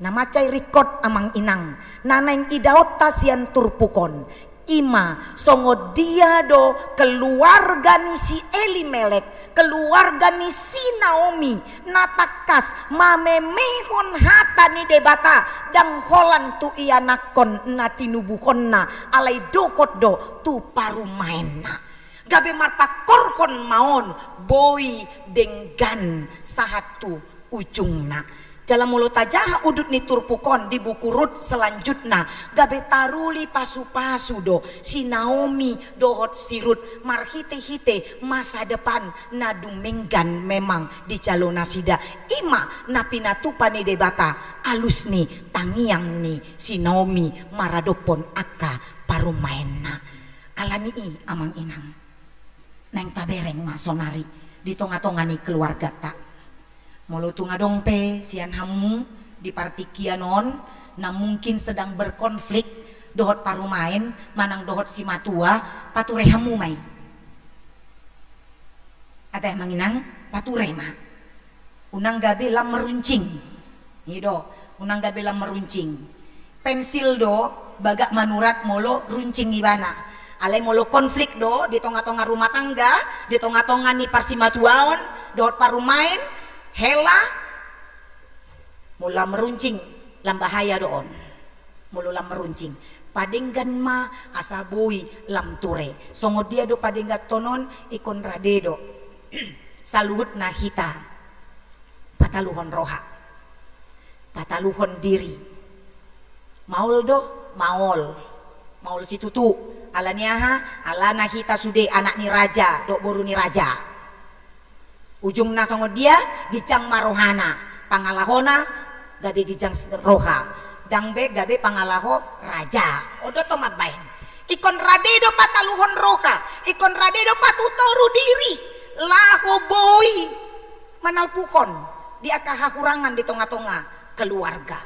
S4: nama cai rikot amang inang naneng idaot tasian turpukon ima songo dia do keluarga ni si Elimelek keluarga ni si Naomi natakas mamemehon hata ni debata dang holan tu ia nakon natinubuhonna alai dokot do tu parumainna gabe marpa korkon maon boy denggan sahatu ujungna Jala mulut aja udut ni turpukon di buku Rut selanjutnya gabe taruli pasu-pasu do si Naomi dohot si Rut marhite-hite masa depan nadumenggan memang di calona sida ima napinatupa ni debata alus ni tangiang ni si Naomi maradopon aka parumainna alani i amang inang neng tabereng masonari di tonga-tonga ni keluarga tak Mulutu ngadongpe sian hamu di partikianon na mungkin sedang berkonflik dohot parumain manang dohot si matua pature hamu mai ateh manginang pature ma unang gabe lam meruncing hido unang gabe lam meruncing pensil do bagak manurat molo runcing ibana alai molo konflik do di tonga-tonga rumah tangga di tonga-tonga ni parsimatuaon dohot parumain hela mula meruncing lam bahaya doon mula meruncing padenggan ma asabui lam ture songo dia do padenggat tonon ikon radedo saluhut na hita pataluhon roha pataluhon diri maul do maul si tutu alaniaha alana hita sude anak ni raja do boru ni raja ujung nasongo dia gicang marohana pangalahona gabe gicang roha dangbe gabe pangalaho raja odo to mabain ikon radedo pataluhon roha ikon radedo patutoru diri laho boy manalpuhon di akahakurangan di tonga-tonga keluarga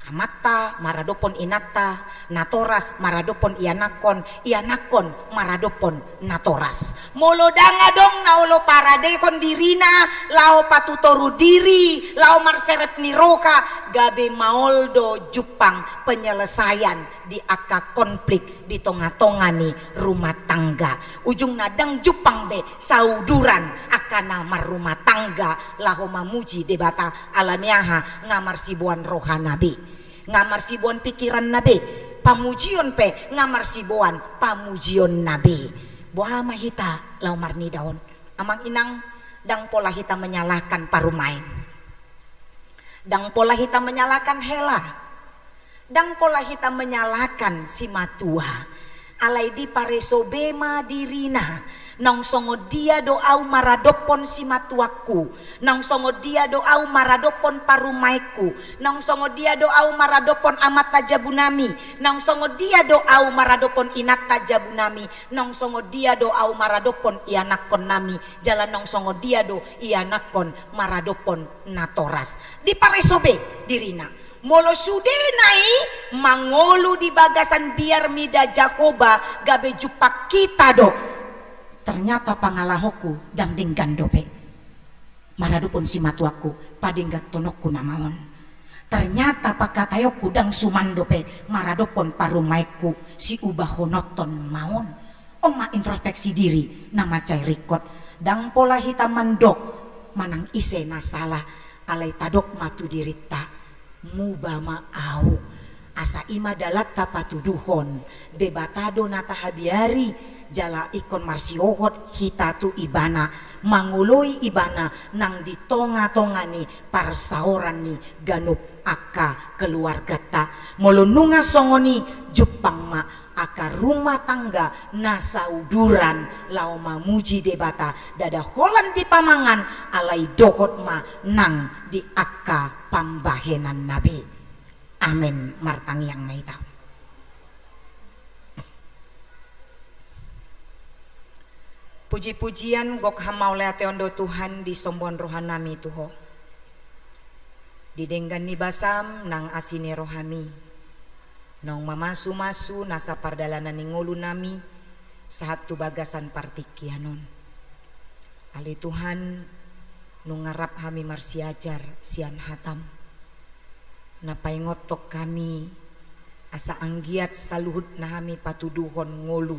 S4: Amatta maradopon inata, natoras maradopon ianakon maradopon natoras. Molo danga dong naulo paradekon dirina, lao patutoru diri, lao marseret niroka, gabe maoldo jupang penyelesaian di aka konflik di tonga-tongani rumah tangga. Ujung nadang jupang be sauduran akana mar rumah tangga, laho mamuji debata alaniaha ngamar sibuan roha nabi. Ngamar sibuan pikiran nabi, pamujion pe ngamar sibuan pamujion nabi. Boha mahita lau marni daun amang inang dang pola hita menyalahkan parumain, dang pola hita menyalahkan hela, dang pola hita menyalahkan si matua alai di pareso bema dirina nang songo dia doau maradopon si matuaku, nang songo dia doau maradopon parumaiku, nang songo dia doau maradopon amat tajabunami, nang songo dia doau maradopon inat tajabunami, nang songo dia doau maradopon ianakon nami, jalan nang songo dia do ianakon maradopon natoras di paresobe dirina. Molo sudenai mangolu di bagasan biar mida Jakoba gabe jupak kita do. Ternyata pangalahoku dang dinggan dope. Maradopon si matuaku padinggat tonokku namaon. Ternyata pakatayoku dang sumandope maradopon parumaiku si ubahonoton maon. Oma introspeksi diri nama cai rikot dang pola hitam mandok manang ise nasalah alai tadok matu dirita mubama au asa ima dalat tapatuduhon debatado nata habiari jala ikon marsiohot hitatu ibana mangului ibana nang di tonga-tongani parsaoran ni ganup aka keluarga ta molonunga songoni jupang ma aka rumah tangga nasauduran lau mamuji debata dada holan di pamangan alai dohot ma nang di aka pambahenan nabi. Amin martang yang naita. Puji-pujian gok hamaule ateondo Tuhan di sombon rohanami tuho. Didenggan ni basam nang asine rohami. Nong mamasu-masu nasa pardalanan ni ngulu nami saat tu bagasan partikianon. Ali Tuhan nungarap hami marsiajar sian hatam. Napai ngotok kami asa anggiat saluhut nahami patuduhon ngulu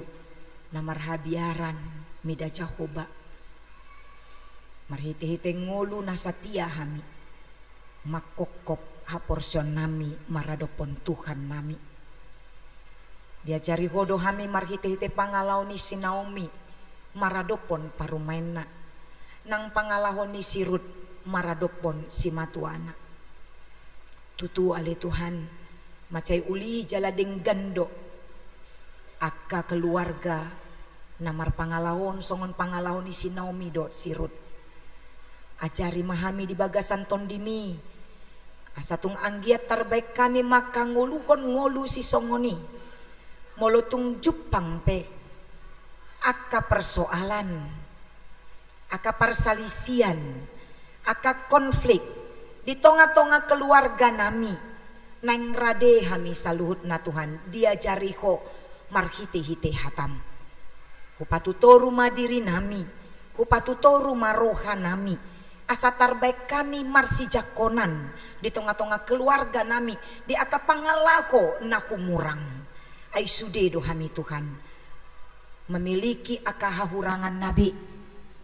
S4: namarhabiaran mida Jakoba marhite-hite ngulu nasatia hami makokop haporsion nami maradopon Tuhan nami diajari hodo hami marhite-hite pangalau ni si Naomi maradopon parumaina nang pangalahon ni si Rut maradopon si matuana tutu ali Tuhan macai uli jaladeng gando akka keluarga namar pangalahon songon pangalahon ni si Naomi dot si Rut ajari mahami di bagasan tondimi asatung anggiat terbaik kami maka nguluhon ngulu si songoni molotung jupang pe akka persoalan akka persalisian akka konflik di tonga-tonga keluarga nami nang rade hami saluhut na Tuhan diajari ho marhite-hite hatam kupatutoru madiri nami kupatutoru maroha nami asa terbaik kami marsijakonan di tonga-tonga keluarga nami di aka pangalaho na humurang ay sudedo hami Tuhan memiliki aka hahurangan nabi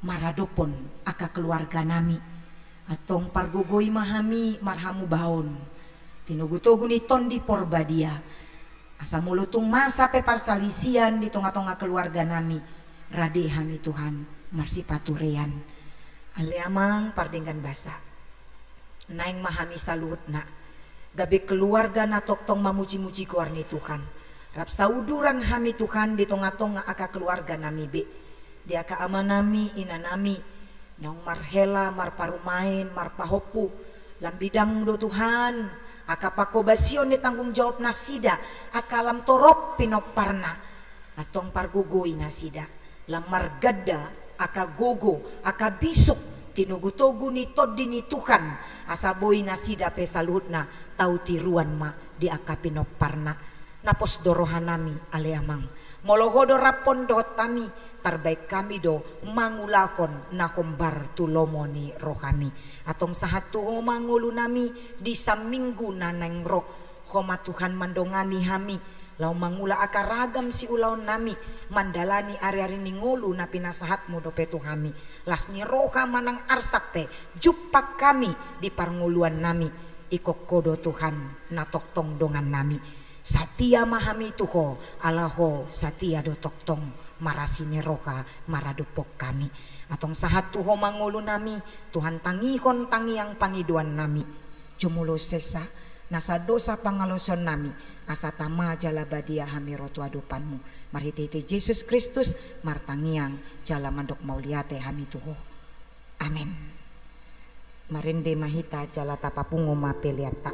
S4: maradopon aka keluarga nami atong pargugoy mahami marhamu baon tinugutogo ni tondi porbadia asa mulutung masa pe parsalisian di tonga-tonga keluarga nami rade hami Tuhan marsipaturean aliamang pardenggan basa naing mahami salut na gabe keluarga na toktong mamuji-muji kuarni Tuhan rap sauduran hami Tuhan di tonga-tonga aka keluarga nami be di aka ama nami ina nami nang marhela marparumain marpahopu lambidang do Tuhan aka pakobasion ni tanggung jawab nasida aka lam torop pinoparna atong pargugoy nasida lam margada aka gogo aka bisuk tinugutogu ni toddi ni Tuhan asa boy na sida pe saluhutna tau tiruan ma di akapinoparna napos dorohan nami aleamang molohodo rapon dohot tami terbaik kami do mangulakon na kombar tulomo ni rohani atong sahatu ho mangulu nami di saminggu na nengro homa Tuhan mandongani hami lau mangula akaragam si ulaon nami mandalani ari-ari ni ngulu na pinasahatmu do petu kami las ni roha manang arsak pe jupak kami di parnguluan nami ikokodo Tuhan na toktong dongan nami satia mahami tuho alaho satia do toktong marasini roha maradupok kami atong sahat tuho mangulu nami Tuhan tangihon tangiang pangiduan nami jumulo sesa nasa dosa pangaloson nami asa tama jala badia hami rotu adupanmu marhititi Yesus Kristus martangiang jala mandok mauliate hami tuho amin marinde mahita jala tapapungo mapeliata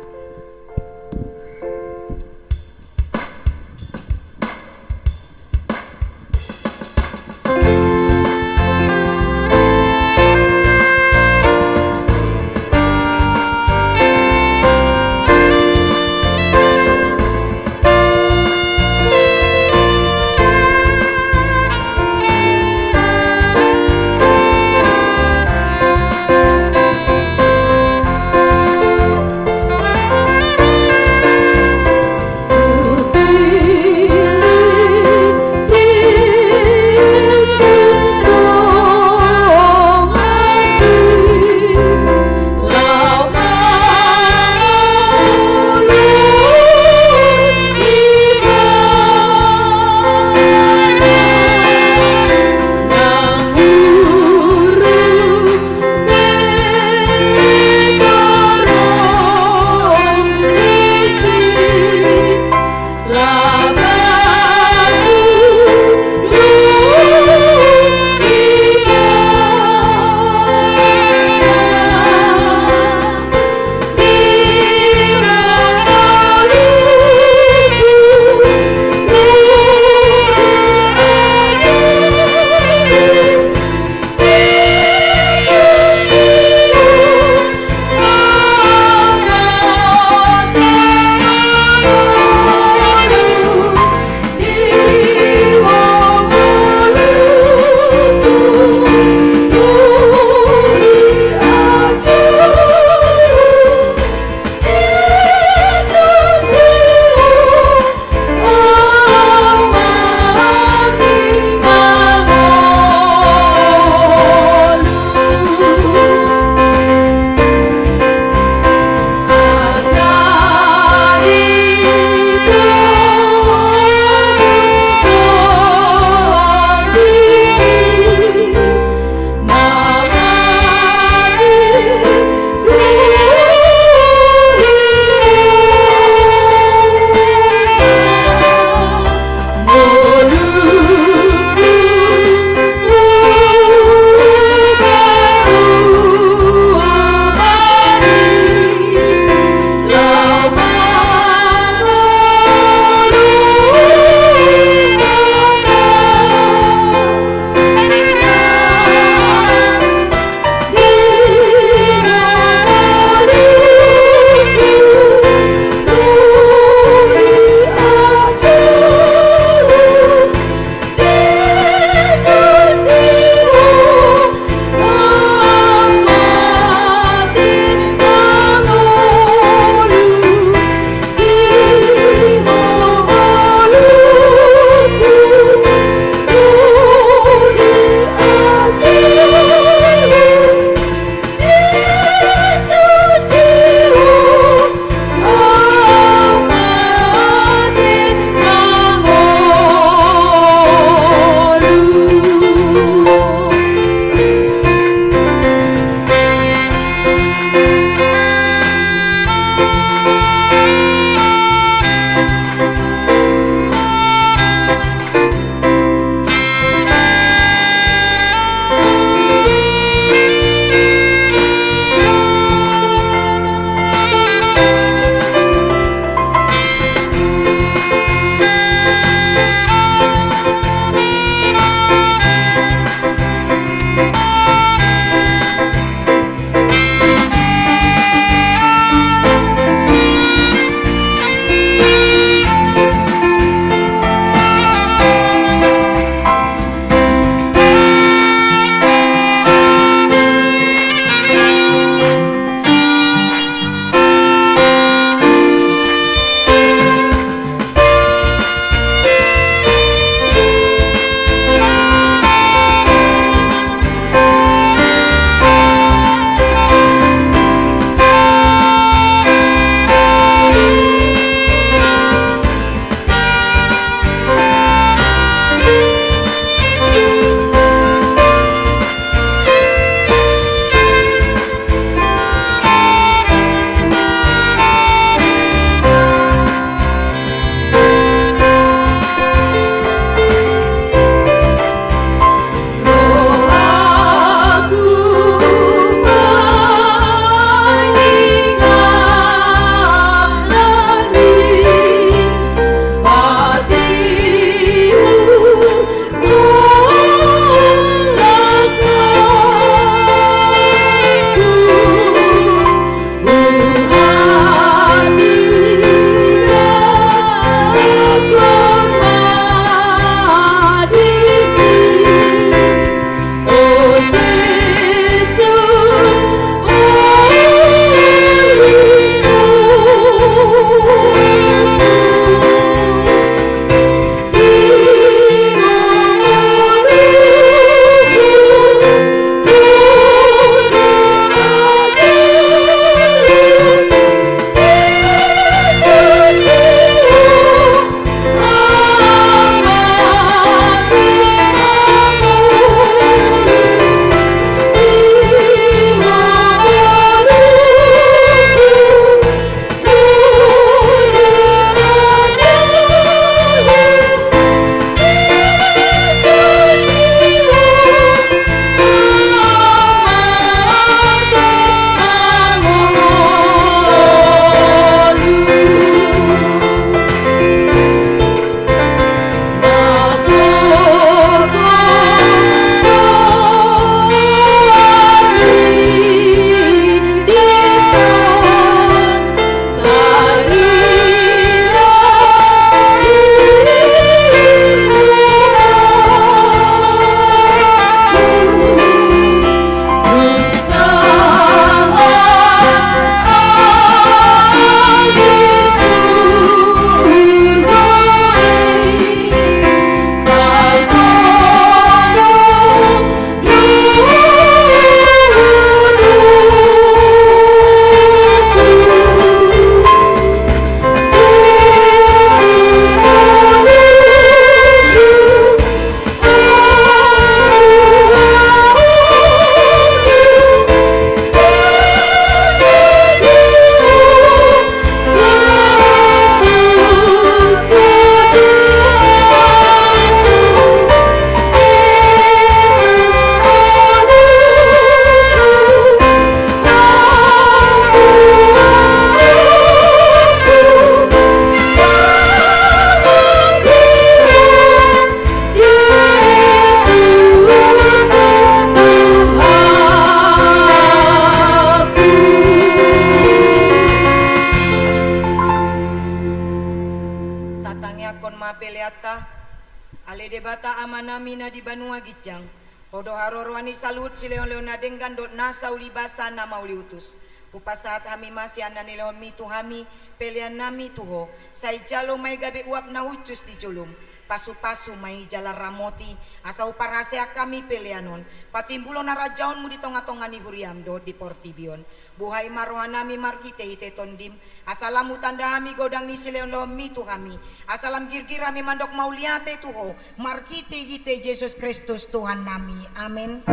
S4: Ale debata amanami na di Banua Gijang. Hodo haroroani salut si leon leon nadenggan dot nasa uli basa nama uli utus. Upasahat hami masih anda nilon mi tu hami pelian nami tuho. Sai jalo mai gabe uap na ucus di julum. Pasu-pasu mai jala ramoti asa uparasea kami pelianon. Patimbulo na rajaon mu di tonga-tonga ni huriam do di portibion. Buhai marohanami markite hite tondim. Asalamu tanda hami godang ni sileon lo mi tu hami. Asalam girgir hami mandok mauliate tuho. Markite hite Yesus Kristus Tuhan nami. Amin.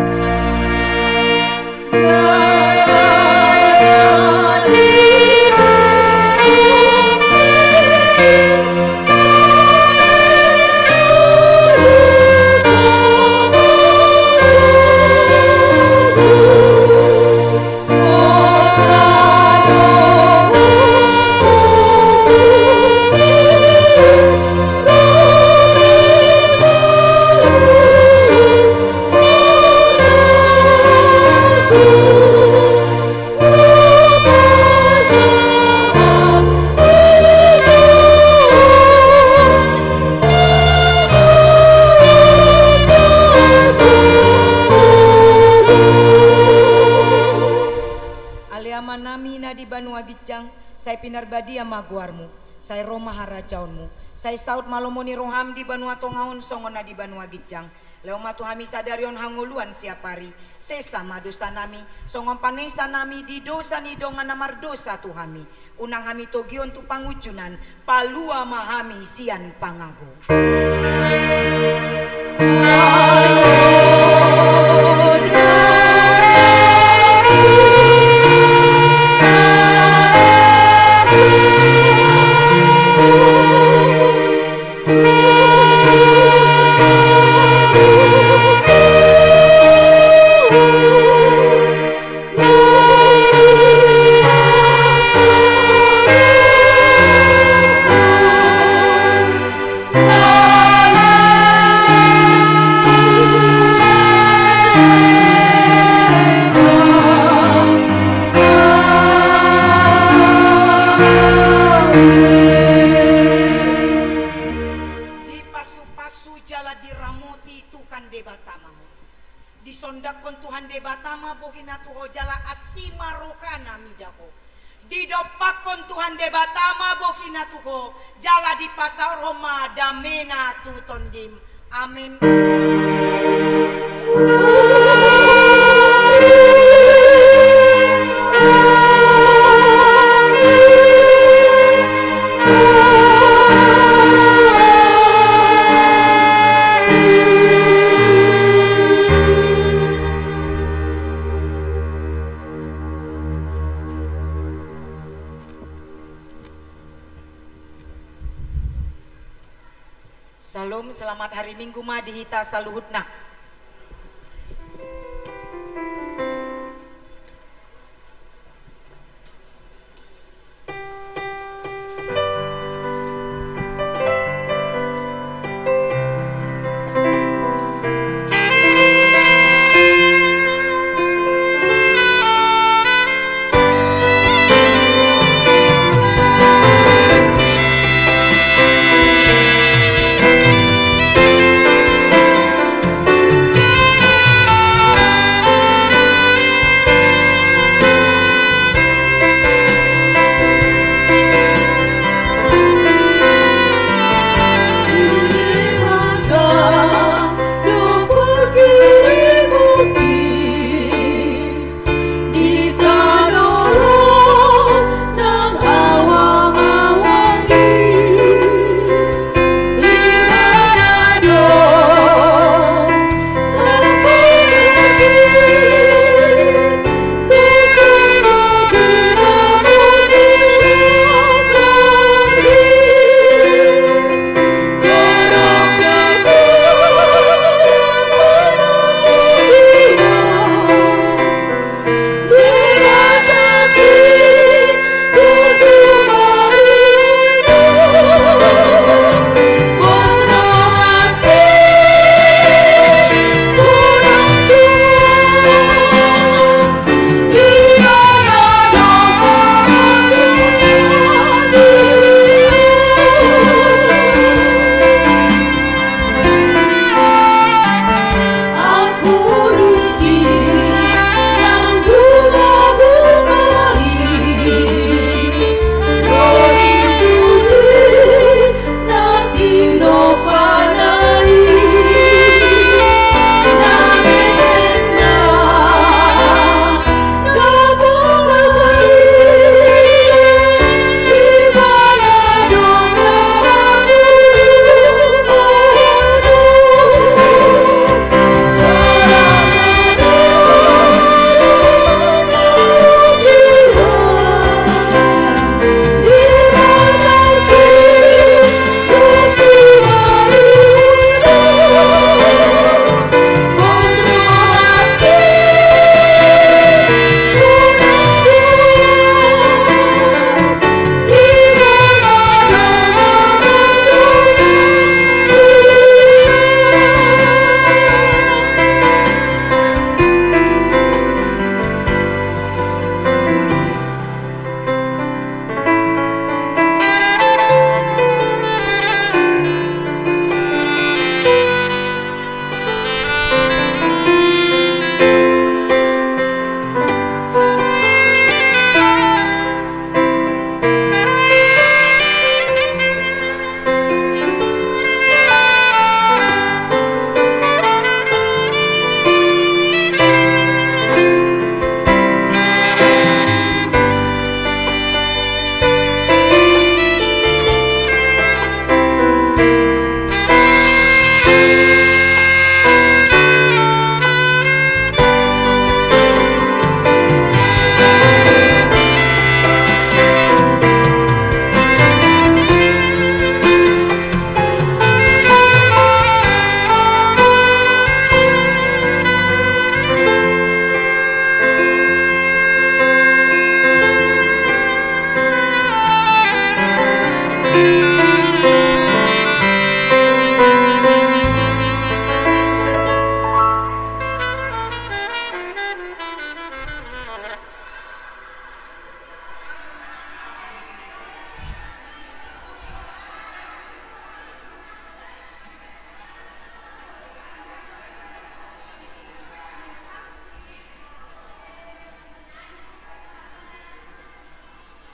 S4: Di Banua Gijang, saya pinarbadia maguarmu, saya Roma harajaunmu, saya saut malomoni roham di Banua Tongaon songona di Banua Gijang, leo matu hami sadarion hanguluan siapari, sesa madosa nami, songon panesa nami di dosa ni dongan namar dosa tu hami, unang hami togion tu pangujunan, palua mahami sian pangago. Disondakon Tuhan debatama bohinatu hojala asima rokana midaho. Didopakon Tuhan debatama bohinatu ho jala di pasar Roma damena tu tondim. Amin. Salam, selamat hari Minggu ma dihita saluhutna.